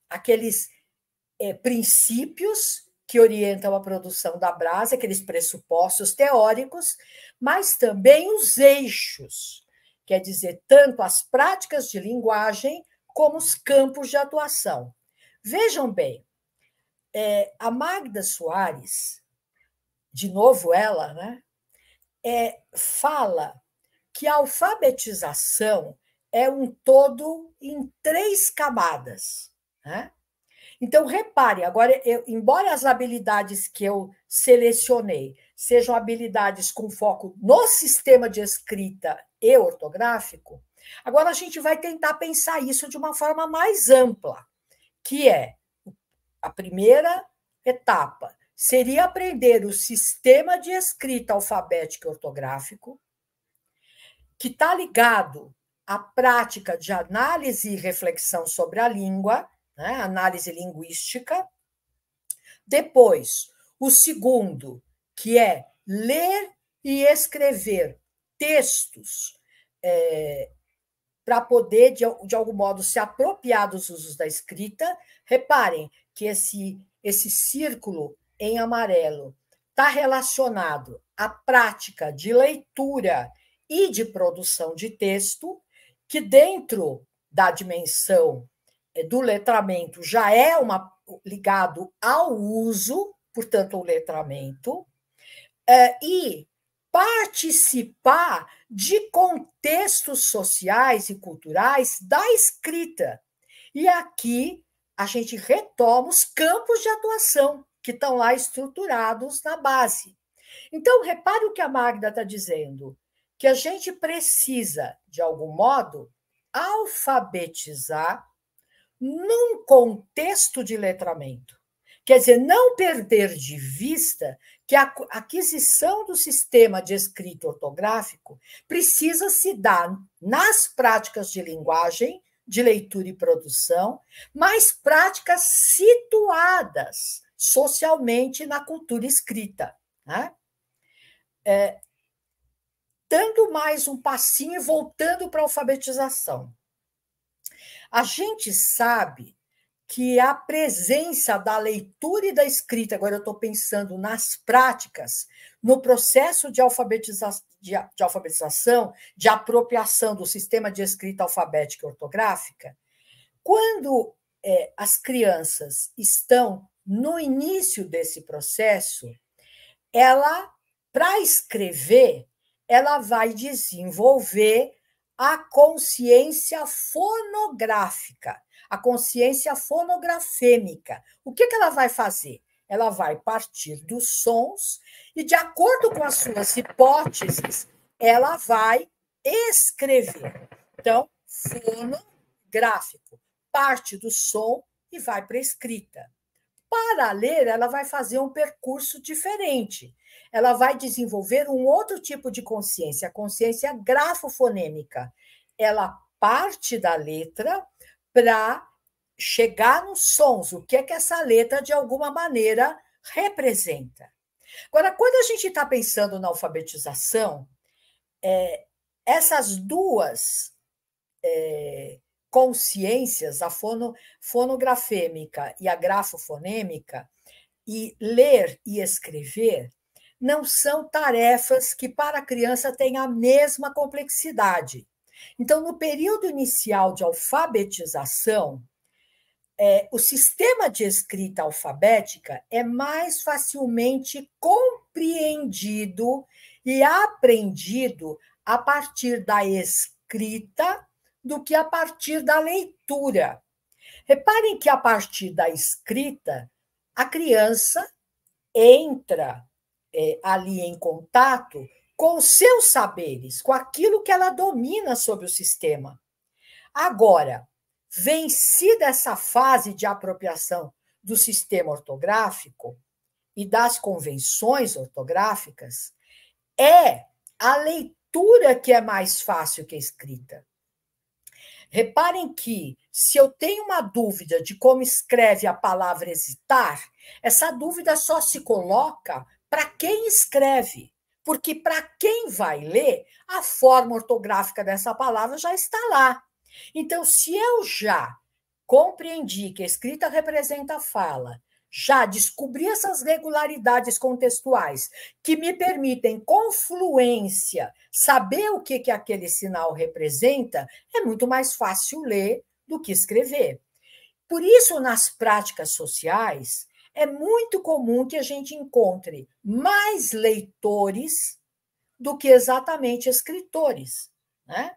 Aqueles princípios que orientam a produção da Brase, aqueles pressupostos teóricos, mas também os eixos, quer dizer, tanto as práticas de linguagem como os campos de atuação. Vejam bem, a Magda Soares, de novo ela, né, fala que a alfabetização é um todo em 3 camadas, né? Então, repare, agora, embora as habilidades que eu selecionei sejam habilidades com foco no sistema de escrita e ortográfico, agora a gente vai tentar pensar isso de uma forma mais ampla, que é a primeira etapa, seria aprender o sistema de escrita alfabética e ortográfico, que está ligado à prática de análise e reflexão sobre a língua, né? Análise linguística. Depois, o segundo, que é ler e escrever textos para poder, de algum modo, se apropriar dos usos da escrita. Reparem que esse círculo em amarelo está relacionado à prática de leitura e de produção de texto, que dentro da dimensão do letramento já é ligado ao uso, portanto, o letramento, e participar de contextos sociais e culturais da escrita. E aqui a gente retoma os campos de atuação que estão lá estruturados na base. Então, repare o que a Magda está dizendo, que a gente precisa, de algum modo, alfabetizar num contexto de letramento. Quer dizer, não perder de vista que a aquisição do sistema de escrita ortográfico precisa se dar nas práticas de linguagem, de leitura e produção, mas práticas situadas socialmente na cultura escrita. Né? Dando mais um passinho e voltando para a alfabetização. A gente sabe que a presença da leitura e da escrita, agora eu estou pensando nas práticas, no processo de alfabetização, de apropriação do sistema de escrita alfabética e ortográfica, quando as crianças estão no início desse processo, ela, para escrever, ela vai desenvolver a consciência fonográfica, a consciência fonografêmica. O que ela vai fazer? Ela vai partir dos sons e, de acordo com as suas hipóteses, ela vai escrever. Então, fonográfico, parte do som e vai para a escrita. Para ler, ela vai fazer um percurso diferente. Ela vai desenvolver um outro tipo de consciência, a consciência grafofonêmica. Ela parte da letra para chegar nos sons, o que é que essa letra, de alguma maneira, representa. Agora, quando a gente está pensando na alfabetização, essas duas consciências, a fonografêmica e a grafofonêmica, e ler e escrever, não são tarefas que para a criança têm a mesma complexidade. Então, no período inicial de alfabetização, o sistema de escrita alfabética é mais facilmente compreendido e aprendido a partir da escrita do que a partir da leitura. Reparem que, a partir da escrita, a criança entra ali em contato com os seus saberes, com aquilo que ela domina sobre o sistema. Agora, vencida essa fase de apropriação do sistema ortográfico e das convenções ortográficas, é a leitura que é mais fácil que a escrita. Reparem que, se eu tenho uma dúvida de como escreve a palavra hesitar, essa dúvida só se coloca para quem escreve, porque para quem vai ler, a forma ortográfica dessa palavra já está lá. Então, se eu já compreendi que a escrita representa a fala, já descobri essas regularidades contextuais que me permitem, com fluência, saber o que aquele sinal representa, é muito mais fácil ler do que escrever. Por isso, nas práticas sociais, é muito comum que a gente encontre mais leitores do que exatamente escritores, né?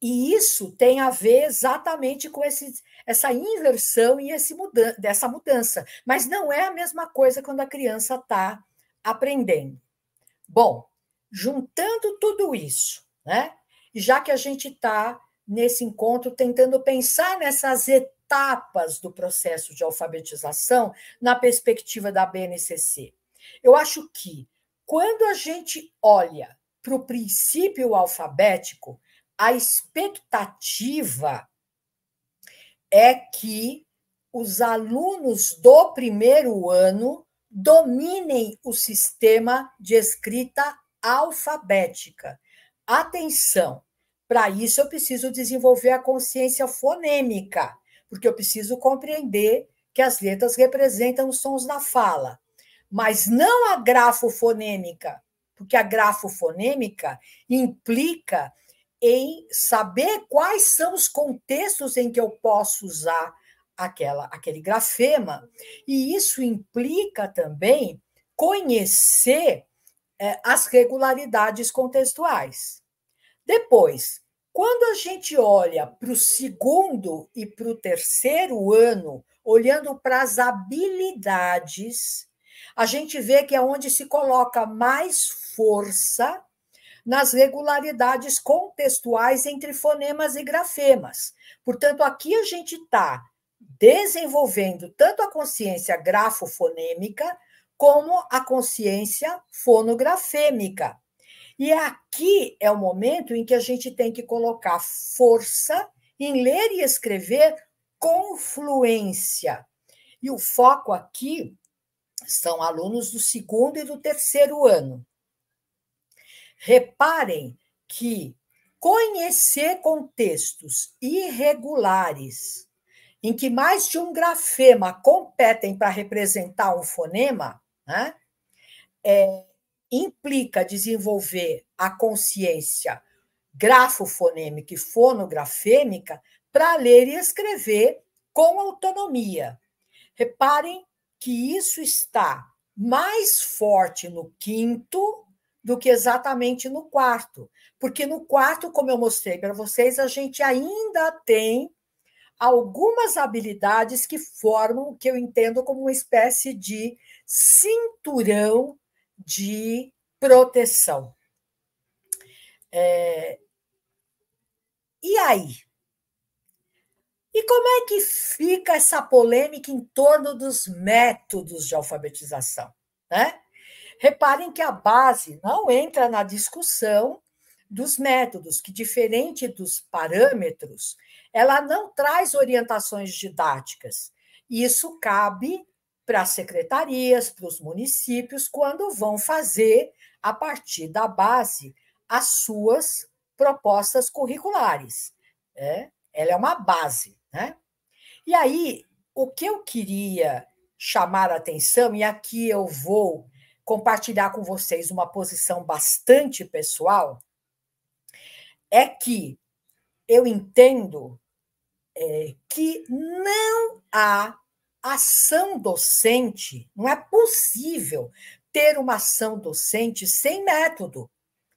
E isso tem a ver exatamente com essa inversão e dessa mudança. Mas não é a mesma coisa quando a criança está aprendendo. Bom, juntando tudo isso, né? E já que a gente está nesse encontro tentando pensar nessas etapas do processo de alfabetização na perspectiva da BNCC, eu acho que, quando a gente olha para o princípio alfabético, a expectativa é que os alunos do primeiro ano dominem o sistema de escrita alfabética. Atenção, para isso eu preciso desenvolver a consciência fonêmica, porque eu preciso compreender que as letras representam os sons da fala, mas não a grafofonêmica, porque a grafofonêmica implica em saber quais são os contextos em que eu posso usar aquele grafema, e isso implica também conhecer as regularidades contextuais. Depois, quando a gente olha para o segundo e para o terceiro ano, olhando para as habilidades, a gente vê que é onde se coloca mais força nas regularidades contextuais entre fonemas e grafemas. Portanto, aqui a gente está desenvolvendo tanto a consciência grafofonêmica como a consciência fonografêmica. E aqui é o momento em que a gente tem que colocar força em ler e escrever com fluência. E o foco aqui são alunos do segundo e do terceiro ano. Reparem que conhecer contextos irregulares, em que mais de um grafema competem para representar um fonema, né, implica desenvolver a consciência grafofonêmica e fonografêmica para ler e escrever com autonomia. Reparem que isso está mais forte no quinto do que exatamente no quarto, porque no quarto, como eu mostrei para vocês, a gente ainda tem algumas habilidades que formam o que eu entendo como uma espécie de cinturão de proteção. E aí? E como é que fica essa polêmica em torno dos métodos de alfabetização, né? Reparem que a base não entra na discussão dos métodos, que, diferente dos parâmetros, ela não traz orientações didáticas. Isso cabe para as secretarias, para os municípios, quando vão fazer a partir da base, as suas propostas curriculares. Ela é uma base, né? E aí, o que eu queria chamar a atenção, e aqui eu vou compartilhar com vocês uma posição bastante pessoal, é que eu entendo que não há ação docente, não é possível ter uma ação docente sem método.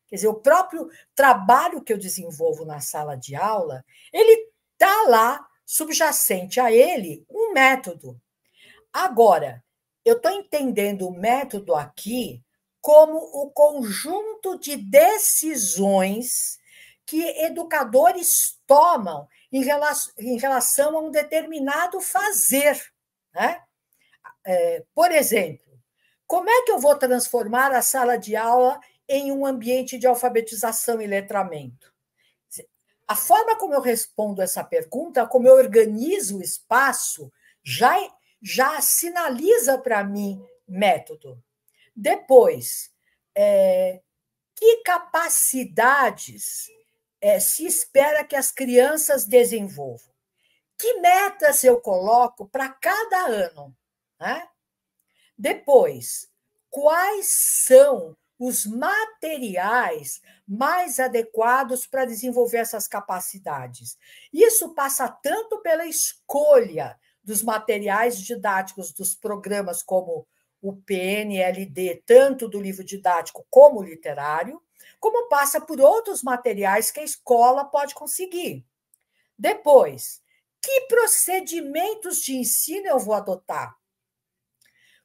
Quer dizer, o próprio trabalho que eu desenvolvo na sala de aula, ele está lá, subjacente a ele, um método. Agora, eu estou entendendo o método aqui como o conjunto de decisões que educadores tomam em relação a um determinado fazer. Né? Por exemplo, como é que eu vou transformar a sala de aula em um ambiente de alfabetização e letramento? A forma como eu respondo essa pergunta, como eu organizo o espaço, já sinaliza para mim método. Depois, que capacidades se espera que as crianças desenvolvam? Que metas eu coloco para cada ano? Né? Depois, quais são os materiais mais adequados para desenvolver essas capacidades? Isso passa tanto pela escolha dos materiais didáticos dos programas como o PNLD, tanto do livro didático como literário, como passa por outros materiais que a escola pode conseguir. Depois, que procedimentos de ensino eu vou adotar?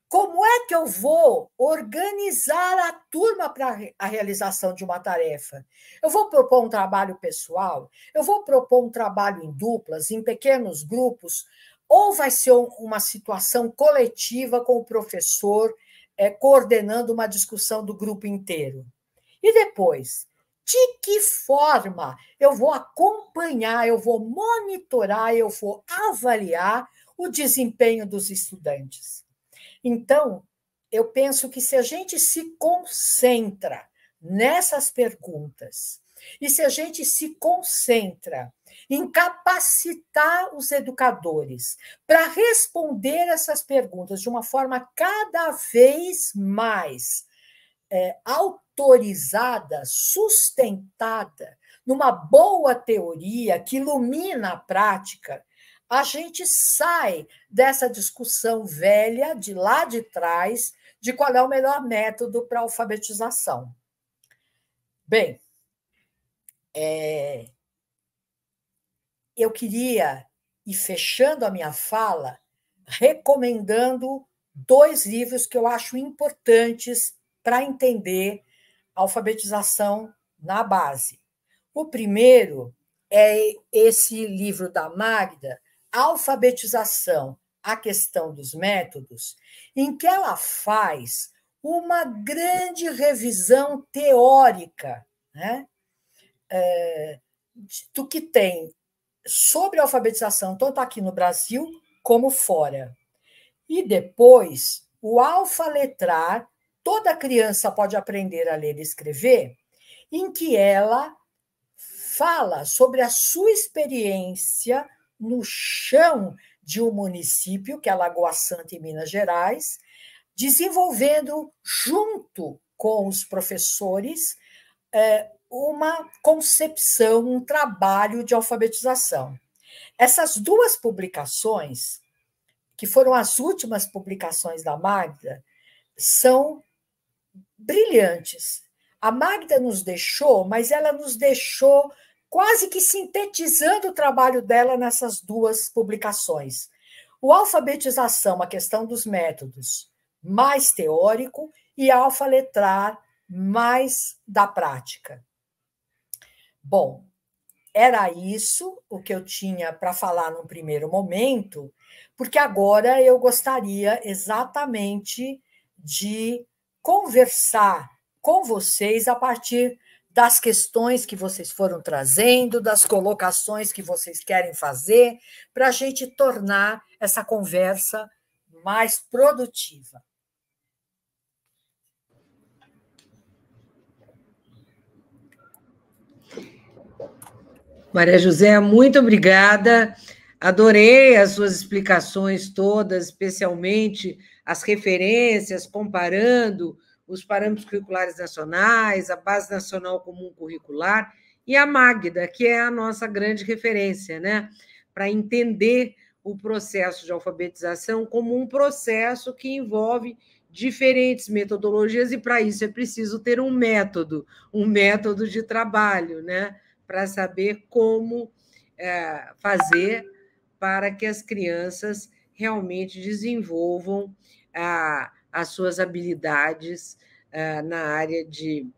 Como é que eu vou organizar a turma para a realização de uma tarefa? Eu vou propor um trabalho pessoal? Eu vou propor um trabalho em duplas, em pequenos grupos? Ou vai ser uma situação coletiva com o professor coordenando uma discussão do grupo inteiro? E depois, de que forma eu vou acompanhar, eu vou monitorar, eu vou avaliar o desempenho dos estudantes? Então, eu penso que se a gente se concentra nessas perguntas e se a gente se concentra em capacitar os educadores para responder essas perguntas de uma forma cada vez mais autorizada, sustentada, numa boa teoria que ilumina a prática, a gente sai dessa discussão velha de lá de trás de qual é o melhor método para a alfabetização. Bem, eu queria ir fechando a minha fala recomendando 2 livros que eu acho importantes para entender a alfabetização na base. O primeiro é esse livro da Magda, Alfabetização, a questão dos métodos, em que ela faz uma grande revisão teórica, né, do que tem sobre a alfabetização, tanto aqui no Brasil como fora. E depois, o alfaletrar, toda criança pode aprender a ler e escrever, em que ela fala sobre a sua experiência no chão de um município, que é Lagoa Santa, em Minas Gerais, desenvolvendo, junto com os professores, uma concepção, um trabalho de alfabetização. Essas 2 publicações, que foram as últimas publicações da Magda, são brilhantes. A Magda nos deixou, mas ela nos deixou quase que sintetizando o trabalho dela nessas 2 publicações. O Alfabetização, a questão dos métodos, mais teórico, e Alfaletrar, mais da prática. Bom, era isso o que eu tinha para falar num primeiro momento, porque agora eu gostaria exatamente de conversar com vocês a partir das questões que vocês foram trazendo, das colocações que vocês querem fazer, para a gente tornar essa conversa mais produtiva. Maria José, muito obrigada. Adorei as suas explicações todas, especialmente as referências, comparando os parâmetros curriculares nacionais, a Base Nacional Comum Curricular e a Magda, que é a nossa grande referência, né? Para entender o processo de alfabetização como um processo que envolve diferentes metodologias, e para isso é preciso ter um método de trabalho, né? Para saber como fazer para que as crianças realmente desenvolvam as suas habilidades na área de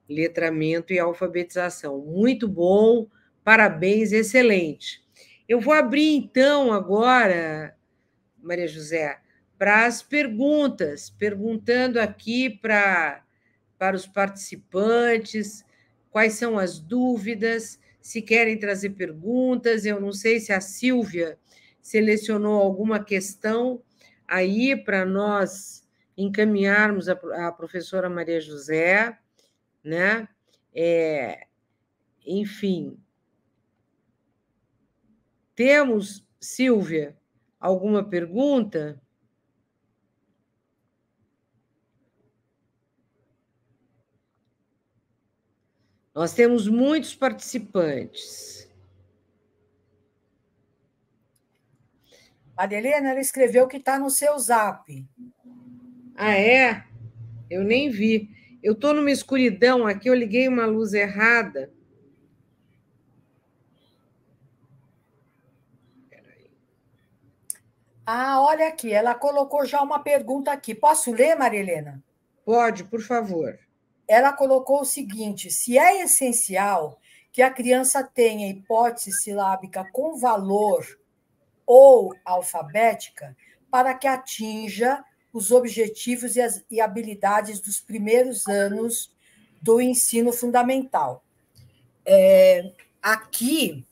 letramento e alfabetização. Muito bom, parabéns, excelente. Eu vou abrir, então, agora, Maria José, para as perguntas, perguntando aqui para os participantes quais são as dúvidas, se querem trazer perguntas. Eu não sei se a Silvia selecionou alguma questão aí para nós encaminharmos a professora Maria José, né? Enfim, temos, Silvia, alguma pergunta? Nós temos muitos participantes. Maria Helena, ela escreveu que está no seu zap. Ah, é? Eu nem vi. Eu estou numa escuridão aqui, eu liguei uma luz errada. Ah, olha aqui, ela colocou já uma pergunta aqui. Posso ler, Maria Helena? Pode, por favor. Ela colocou o seguinte: se é essencial que a criança tenha hipótese silábica com valor ou alfabética para que atinja os objetivos e habilidades dos primeiros anos do ensino fundamental. Aqui,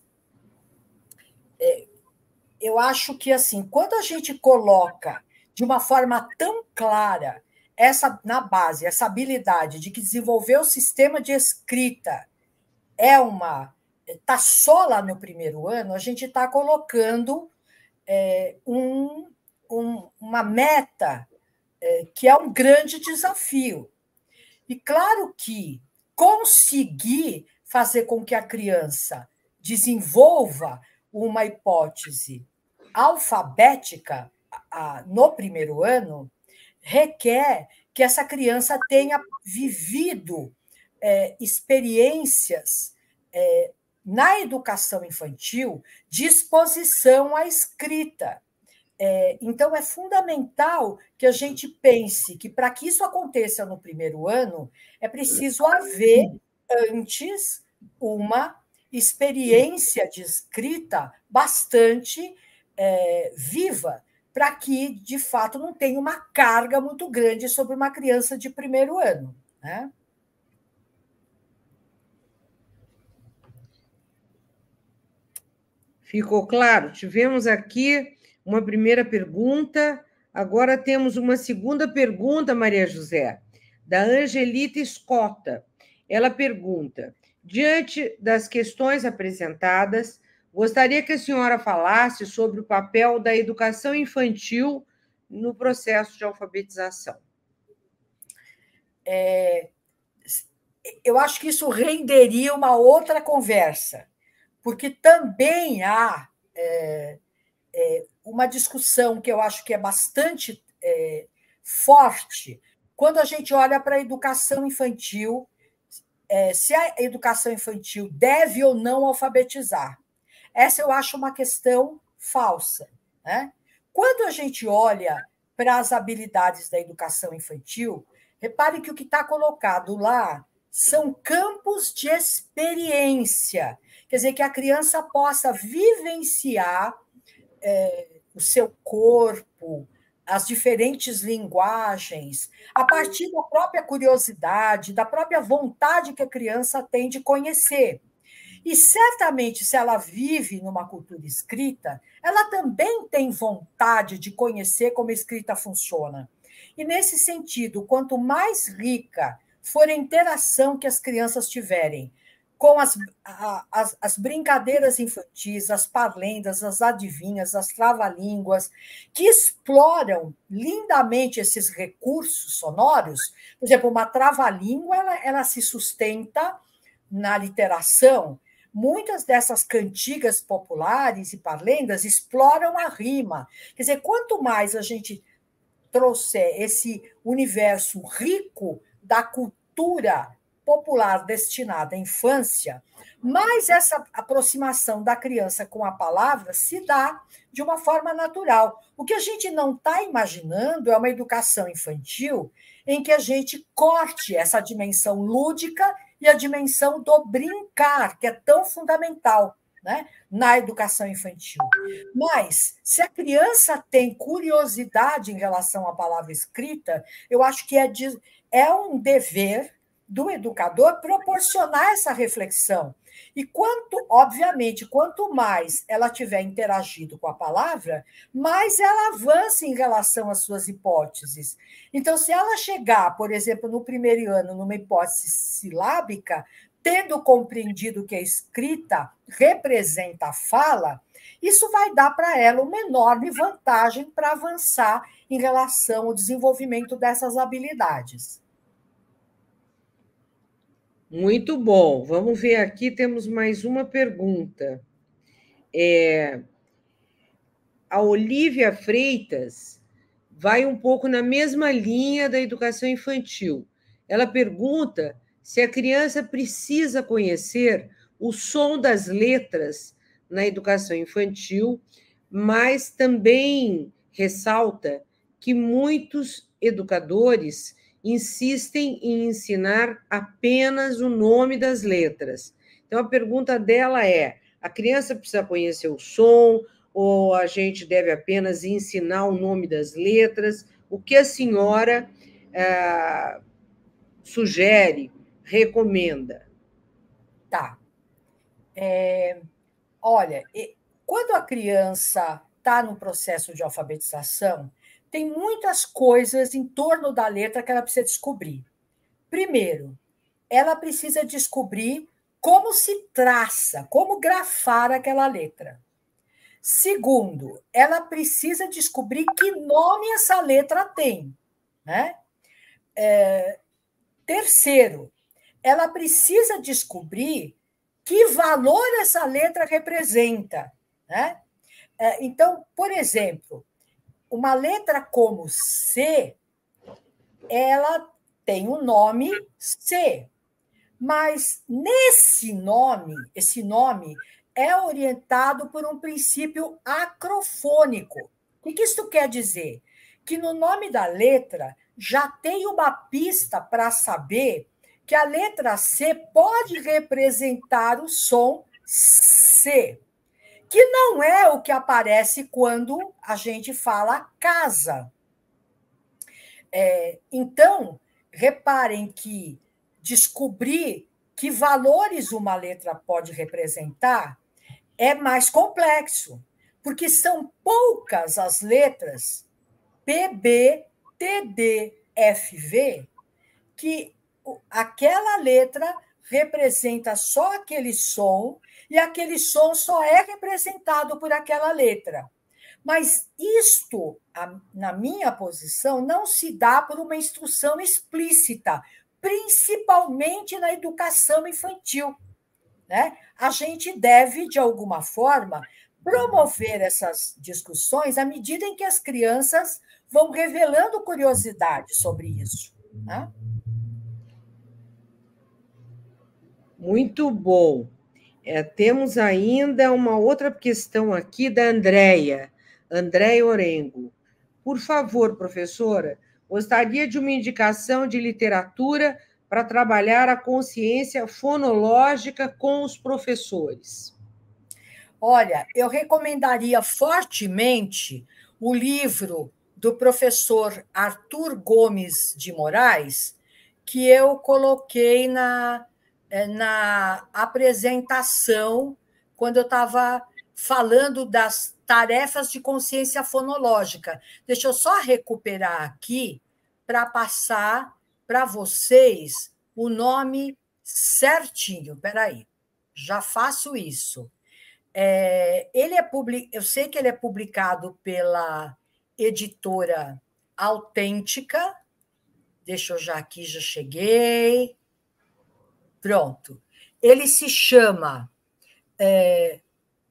eu acho que, assim, quando a gente coloca de uma forma tão clara na base essa habilidade de que desenvolver o sistema de escrita está só lá no primeiro ano, a gente está colocando uma meta que é um grande desafio. E claro que conseguir fazer com que a criança desenvolva uma hipótese alfabética no primeiro ano requer que essa criança tenha vivido experiências na educação infantil de exposição à escrita. Então, é fundamental que a gente pense que, para que isso aconteça no primeiro ano, é preciso haver, antes, uma experiência de escrita bastante viva, para que, de fato, não tenha uma carga muito grande sobre uma criança de primeiro ano, né? Ficou claro? Tivemos aqui uma primeira pergunta, agora temos uma segunda pergunta, Maria José, da Angelita Escota. Ela pergunta: diante das questões apresentadas, gostaria que a senhora falasse sobre o papel da educação infantil no processo de alfabetização. Eu acho que isso renderia uma outra conversa, porque também há uma discussão que eu acho que é bastante forte quando a gente olha para a educação infantil, se a educação infantil deve ou não alfabetizar. Essa eu acho uma questão falsa, né? Quando a gente olha para as habilidades da educação infantil, repare que o que está colocado lá são campos de experiência, quer dizer, que a criança possa vivenciar o seu corpo, as diferentes linguagens, a partir da própria curiosidade, da própria vontade que a criança tem de conhecer. E certamente, se ela vive numa cultura escrita, ela também tem vontade de conhecer como a escrita funciona. E, nesse sentido, quanto mais rica for a interação que as crianças tiverem com as brincadeiras infantis, as parlendas, as adivinhas, as trava-línguas, que exploram lindamente esses recursos sonoros. Por exemplo, uma trava-língua ela se sustenta na literação. Muitas dessas cantigas populares e parlendas exploram a rima. Quer dizer, quanto mais a gente trouxer esse universo rico da cultura popular destinada à infância, mais essa aproximação da criança com a palavra se dá de uma forma natural. O que a gente não está imaginando é uma educação infantil em que a gente corte essa dimensão lúdica e a dimensão do brincar, que é tão fundamental, né, na educação infantil. Mas, se a criança tem curiosidade em relação à palavra escrita, eu acho que é um dever do educador proporcionar essa reflexão. E obviamente, quanto mais ela tiver interagido com a palavra, mais ela avança em relação às suas hipóteses. Então, se ela chegar, por exemplo, no primeiro ano, numa hipótese silábica, tendo compreendido que a escrita representa a fala, isso vai dar para ela uma enorme vantagem para avançar em relação ao desenvolvimento dessas habilidades. Muito bom. Vamos ver aqui, temos mais uma pergunta. A Olívia Freitas vai um pouco na mesma linha da educação infantil. Ela pergunta se a criança precisa conhecer o som das letras na educação infantil, mas também ressalta que muitos educadores insistem em ensinar apenas o nome das letras. Então, a pergunta dela é: a criança precisa conhecer o som, ou a gente deve apenas ensinar o nome das letras? O que a senhora sugere, recomenda? Tá. Olha, quando a criança está no processo de alfabetização, tem muitas coisas em torno da letra que ela precisa descobrir. Primeiro, ela precisa descobrir como se traça, como grafar aquela letra. Segundo, ela precisa descobrir que nome essa letra tem, né? Terceiro, ela precisa descobrir que valor essa letra representa, né? Então, por exemplo, uma letra como C, ela tem o nome C, mas esse nome é orientado por um princípio acrofônico. O que isso quer dizer? Que no nome da letra já tem uma pista para saber que a letra C pode representar o som C, que não é o que aparece quando a gente fala casa. Então, reparem que descobrir que valores uma letra pode representar é mais complexo, porque são poucas as letras P, B, T, D, F, V, que aquela letra representa só aquele som e aquele som só é representado por aquela letra. Mas isto, na minha posição, não se dá por uma instrução explícita, principalmente na educação infantil, né? A gente deve, de alguma forma, promover essas discussões à medida em que as crianças vão revelando curiosidade sobre isso, né? Muito bom. Temos ainda uma outra questão aqui da Andréia Orengo. Por favor, professora, gostaria de uma indicação de literatura para trabalhar a consciência fonológica com os professores. Olha, eu recomendaria fortemente o livro do professor Arthur Gomes de Moraes, que eu coloquei na apresentação, quando eu estava falando das tarefas de consciência fonológica. Deixa eu só recuperar aqui para passar para vocês o nome Certinho, peraí, já faço isso. Eu sei que ele é publicado pela editora Autêntica. Deixa eu já aqui, já cheguei. Pronto. Ele se chama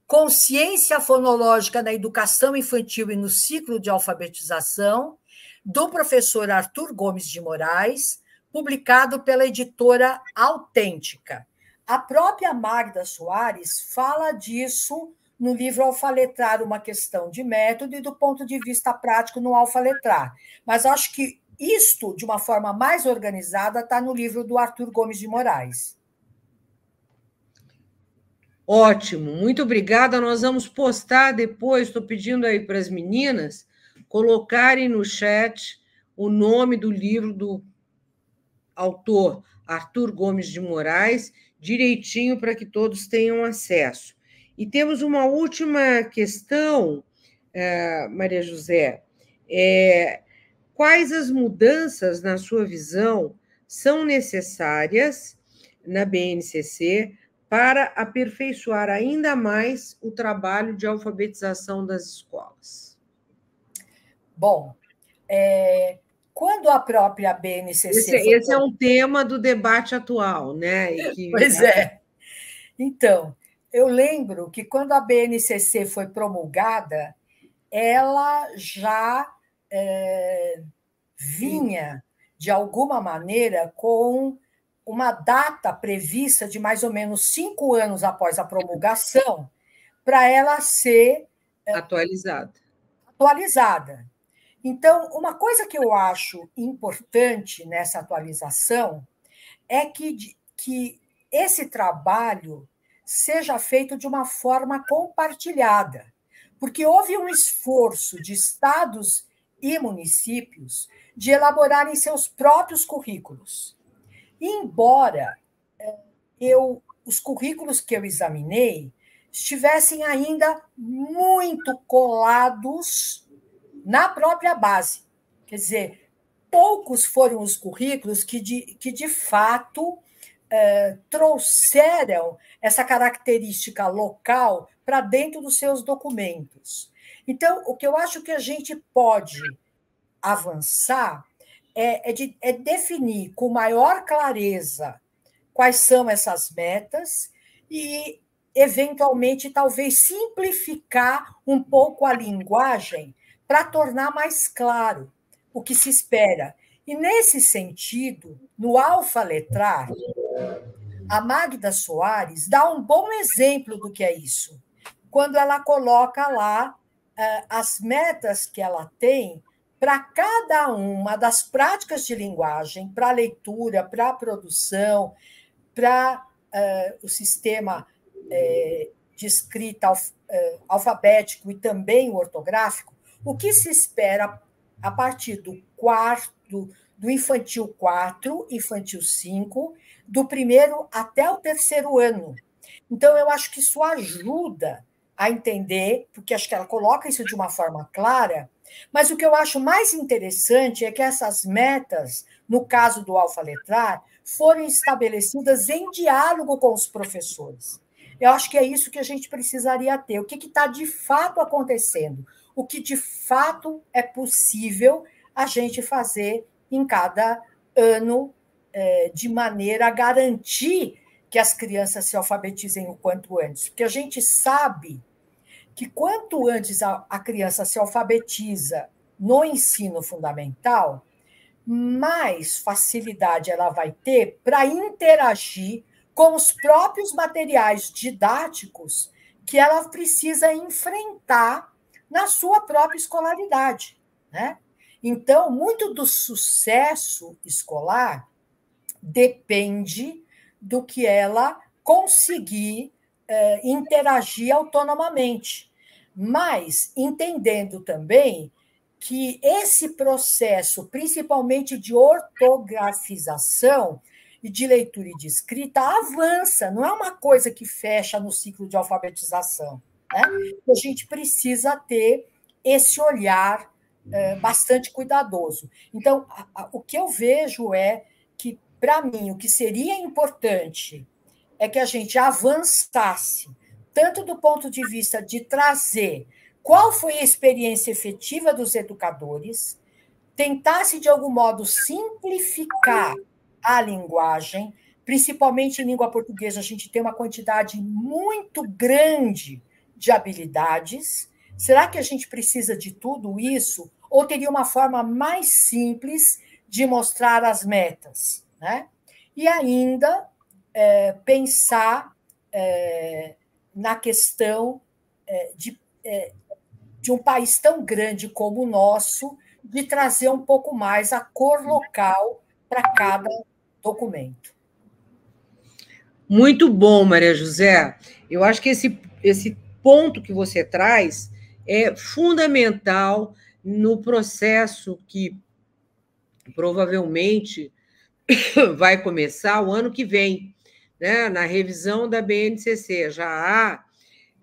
Consciência Fonológica na Educação Infantil e no Ciclo de Alfabetização, do professor Arthur Gomes de Moraes, publicado pela editora Autêntica. A própria Magda Soares fala disso no livro Alfaletrar, uma questão de método e do ponto de vista prático no Alfaletrar. Mas acho que isto, de uma forma mais organizada, está no livro do Arthur Gomes de Moraes. Ótimo, muito obrigada. Nós vamos postar depois, estou pedindo aí para as meninas colocarem no chat o nome do livro do autor Arthur Gomes de Moraes, direitinho para que todos tenham acesso. E temos uma última questão, Maria José. Quais as mudanças, na sua visão, são necessárias na BNCC para aperfeiçoar ainda mais o trabalho de alfabetização das escolas? Bom, quando a própria BNCC... Esse é um tema do debate atual, né? Pois é. Então, eu lembro que quando a BNCC foi promulgada, ela já vinha, de alguma maneira, com uma data prevista de mais ou menos 5 anos após a promulgação, para ela ser atualizada. Então, uma coisa que eu acho importante nessa atualização é que esse trabalho seja feito de uma forma compartilhada, porque houve um esforço de estados e municípios de elaborarem seus próprios currículos. Embora os currículos que eu examinei estivessem ainda muito colados na própria base. Quer dizer, poucos foram os currículos que de fato, trouxeram essa característica local para dentro dos seus documentos. Então, o que eu acho que a gente pode avançar é definir com maior clareza quais são essas metas e, eventualmente, talvez simplificar um pouco a linguagem para tornar mais claro o que se espera. E, nesse sentido, no Alfaletrar, a Magda Soares dá um bom exemplo do que é isso, quando ela coloca lá as metas que ela tem para cada uma das práticas de linguagem, para a leitura, para a produção, para o sistema de escrita alfabético e também o ortográfico, o que se espera a partir do infantil 4, infantil 5, do primeiro até o terceiro ano. Então, eu acho que isso ajuda a entender, porque acho que ela coloca isso de uma forma clara, mas o que eu acho mais interessante é que essas metas, no caso do Alfaletrar, foram estabelecidas em diálogo com os professores. Eu acho que é isso que a gente precisaria ter. O que está de fato acontecendo? O que de fato é possível a gente fazer em cada ano, de maneira a garantir que as crianças se alfabetizem o quanto antes. Porque a gente sabe que quanto antes a criança se alfabetiza no ensino fundamental, mais facilidade ela vai ter para interagir com os próprios materiais didáticos que ela precisa enfrentar na sua própria escolaridade, né? Então, muito do sucesso escolar depende do que ela conseguir interagir autonomamente, mas entendendo também que esse processo, principalmente de ortografização e de leitura e de escrita, avança, não é uma coisa que fecha no ciclo de alfabetização, né? A gente precisa ter esse olhar bastante cuidadoso. Então, o que eu vejo é que para mim, o que seria importante é que a gente avançasse, tanto do ponto de vista de trazer qual foi a experiência efetiva dos educadores, tentasse, de algum modo, simplificar a linguagem, principalmente em língua portuguesa, a gente tem uma quantidade muito grande de habilidades. Será que a gente precisa de tudo isso? Ou teria uma forma mais simples de mostrar as metas, né? E ainda pensar na questão de um país tão grande como o nosso, de trazer um pouco mais a cor local para cada documento. Muito bom, Maria José. Eu acho que esse ponto que você traz é fundamental no processo que provavelmente vai começar o ano que vem, né? Na revisão da BNCC. Já há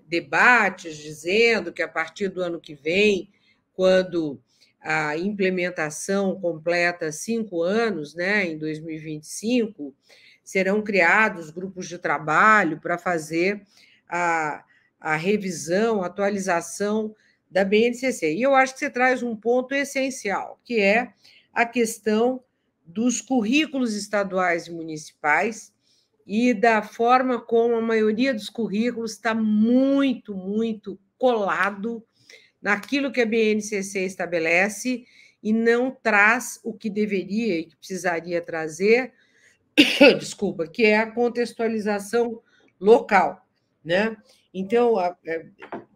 debates dizendo que a partir do ano que vem, quando a implementação completa 5 anos, né, em 2025, serão criados grupos de trabalho para fazer a revisão, a atualização da BNCC. E eu acho que você traz um ponto essencial, que é a questão dos currículos estaduais e municipais e da forma como a maioria dos currículos está muito, muito colado naquilo que a BNCC estabelece e não traz o que deveria e que precisaria trazer, desculpa, que é a contextualização local, né? Então,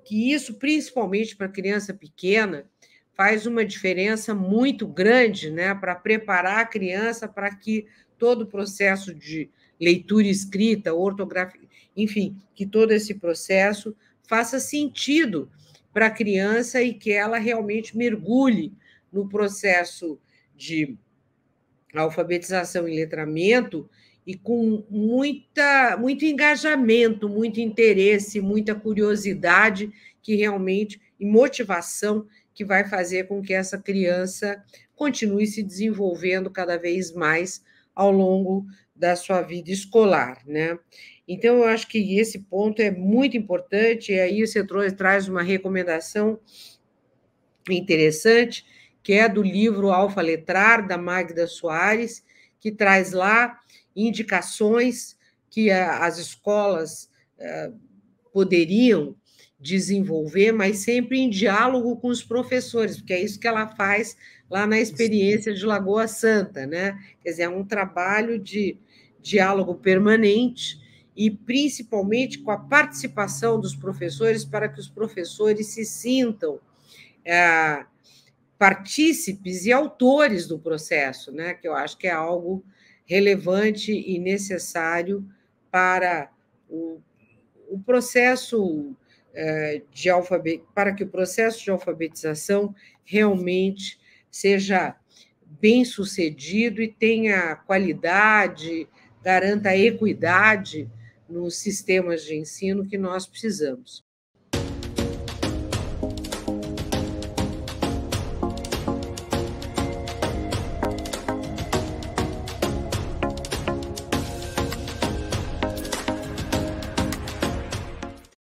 que isso, principalmente para criança pequena, faz uma diferença muito grande, né, para preparar a criança para que todo o processo de leitura e escrita, ortografia, enfim, que todo esse processo faça sentido para a criança e que ela realmente mergulhe no processo de alfabetização e letramento e com muito engajamento, muito interesse, muita curiosidade que realmente e motivação que vai fazer com que essa criança continue se desenvolvendo cada vez mais ao longo da sua vida escolar, né? Então, eu acho que esse ponto é muito importante, e aí você traz uma recomendação interessante, que é do livro Alfa Letrar, da Magda Soares, que traz lá indicações que as escolas poderiam desenvolver, mas sempre em diálogo com os professores, porque é isso que ela faz lá na experiência de Lagoa Santa, né? Quer dizer, é um trabalho de diálogo permanente e principalmente com a participação dos professores para que os professores se sintam partícipes e autores do processo, né? Que eu acho que é algo relevante e necessário para o processo para que o processo de alfabetização realmente seja bem sucedido e tenha qualidade, garanta a equidade nos sistemas de ensino que nós precisamos.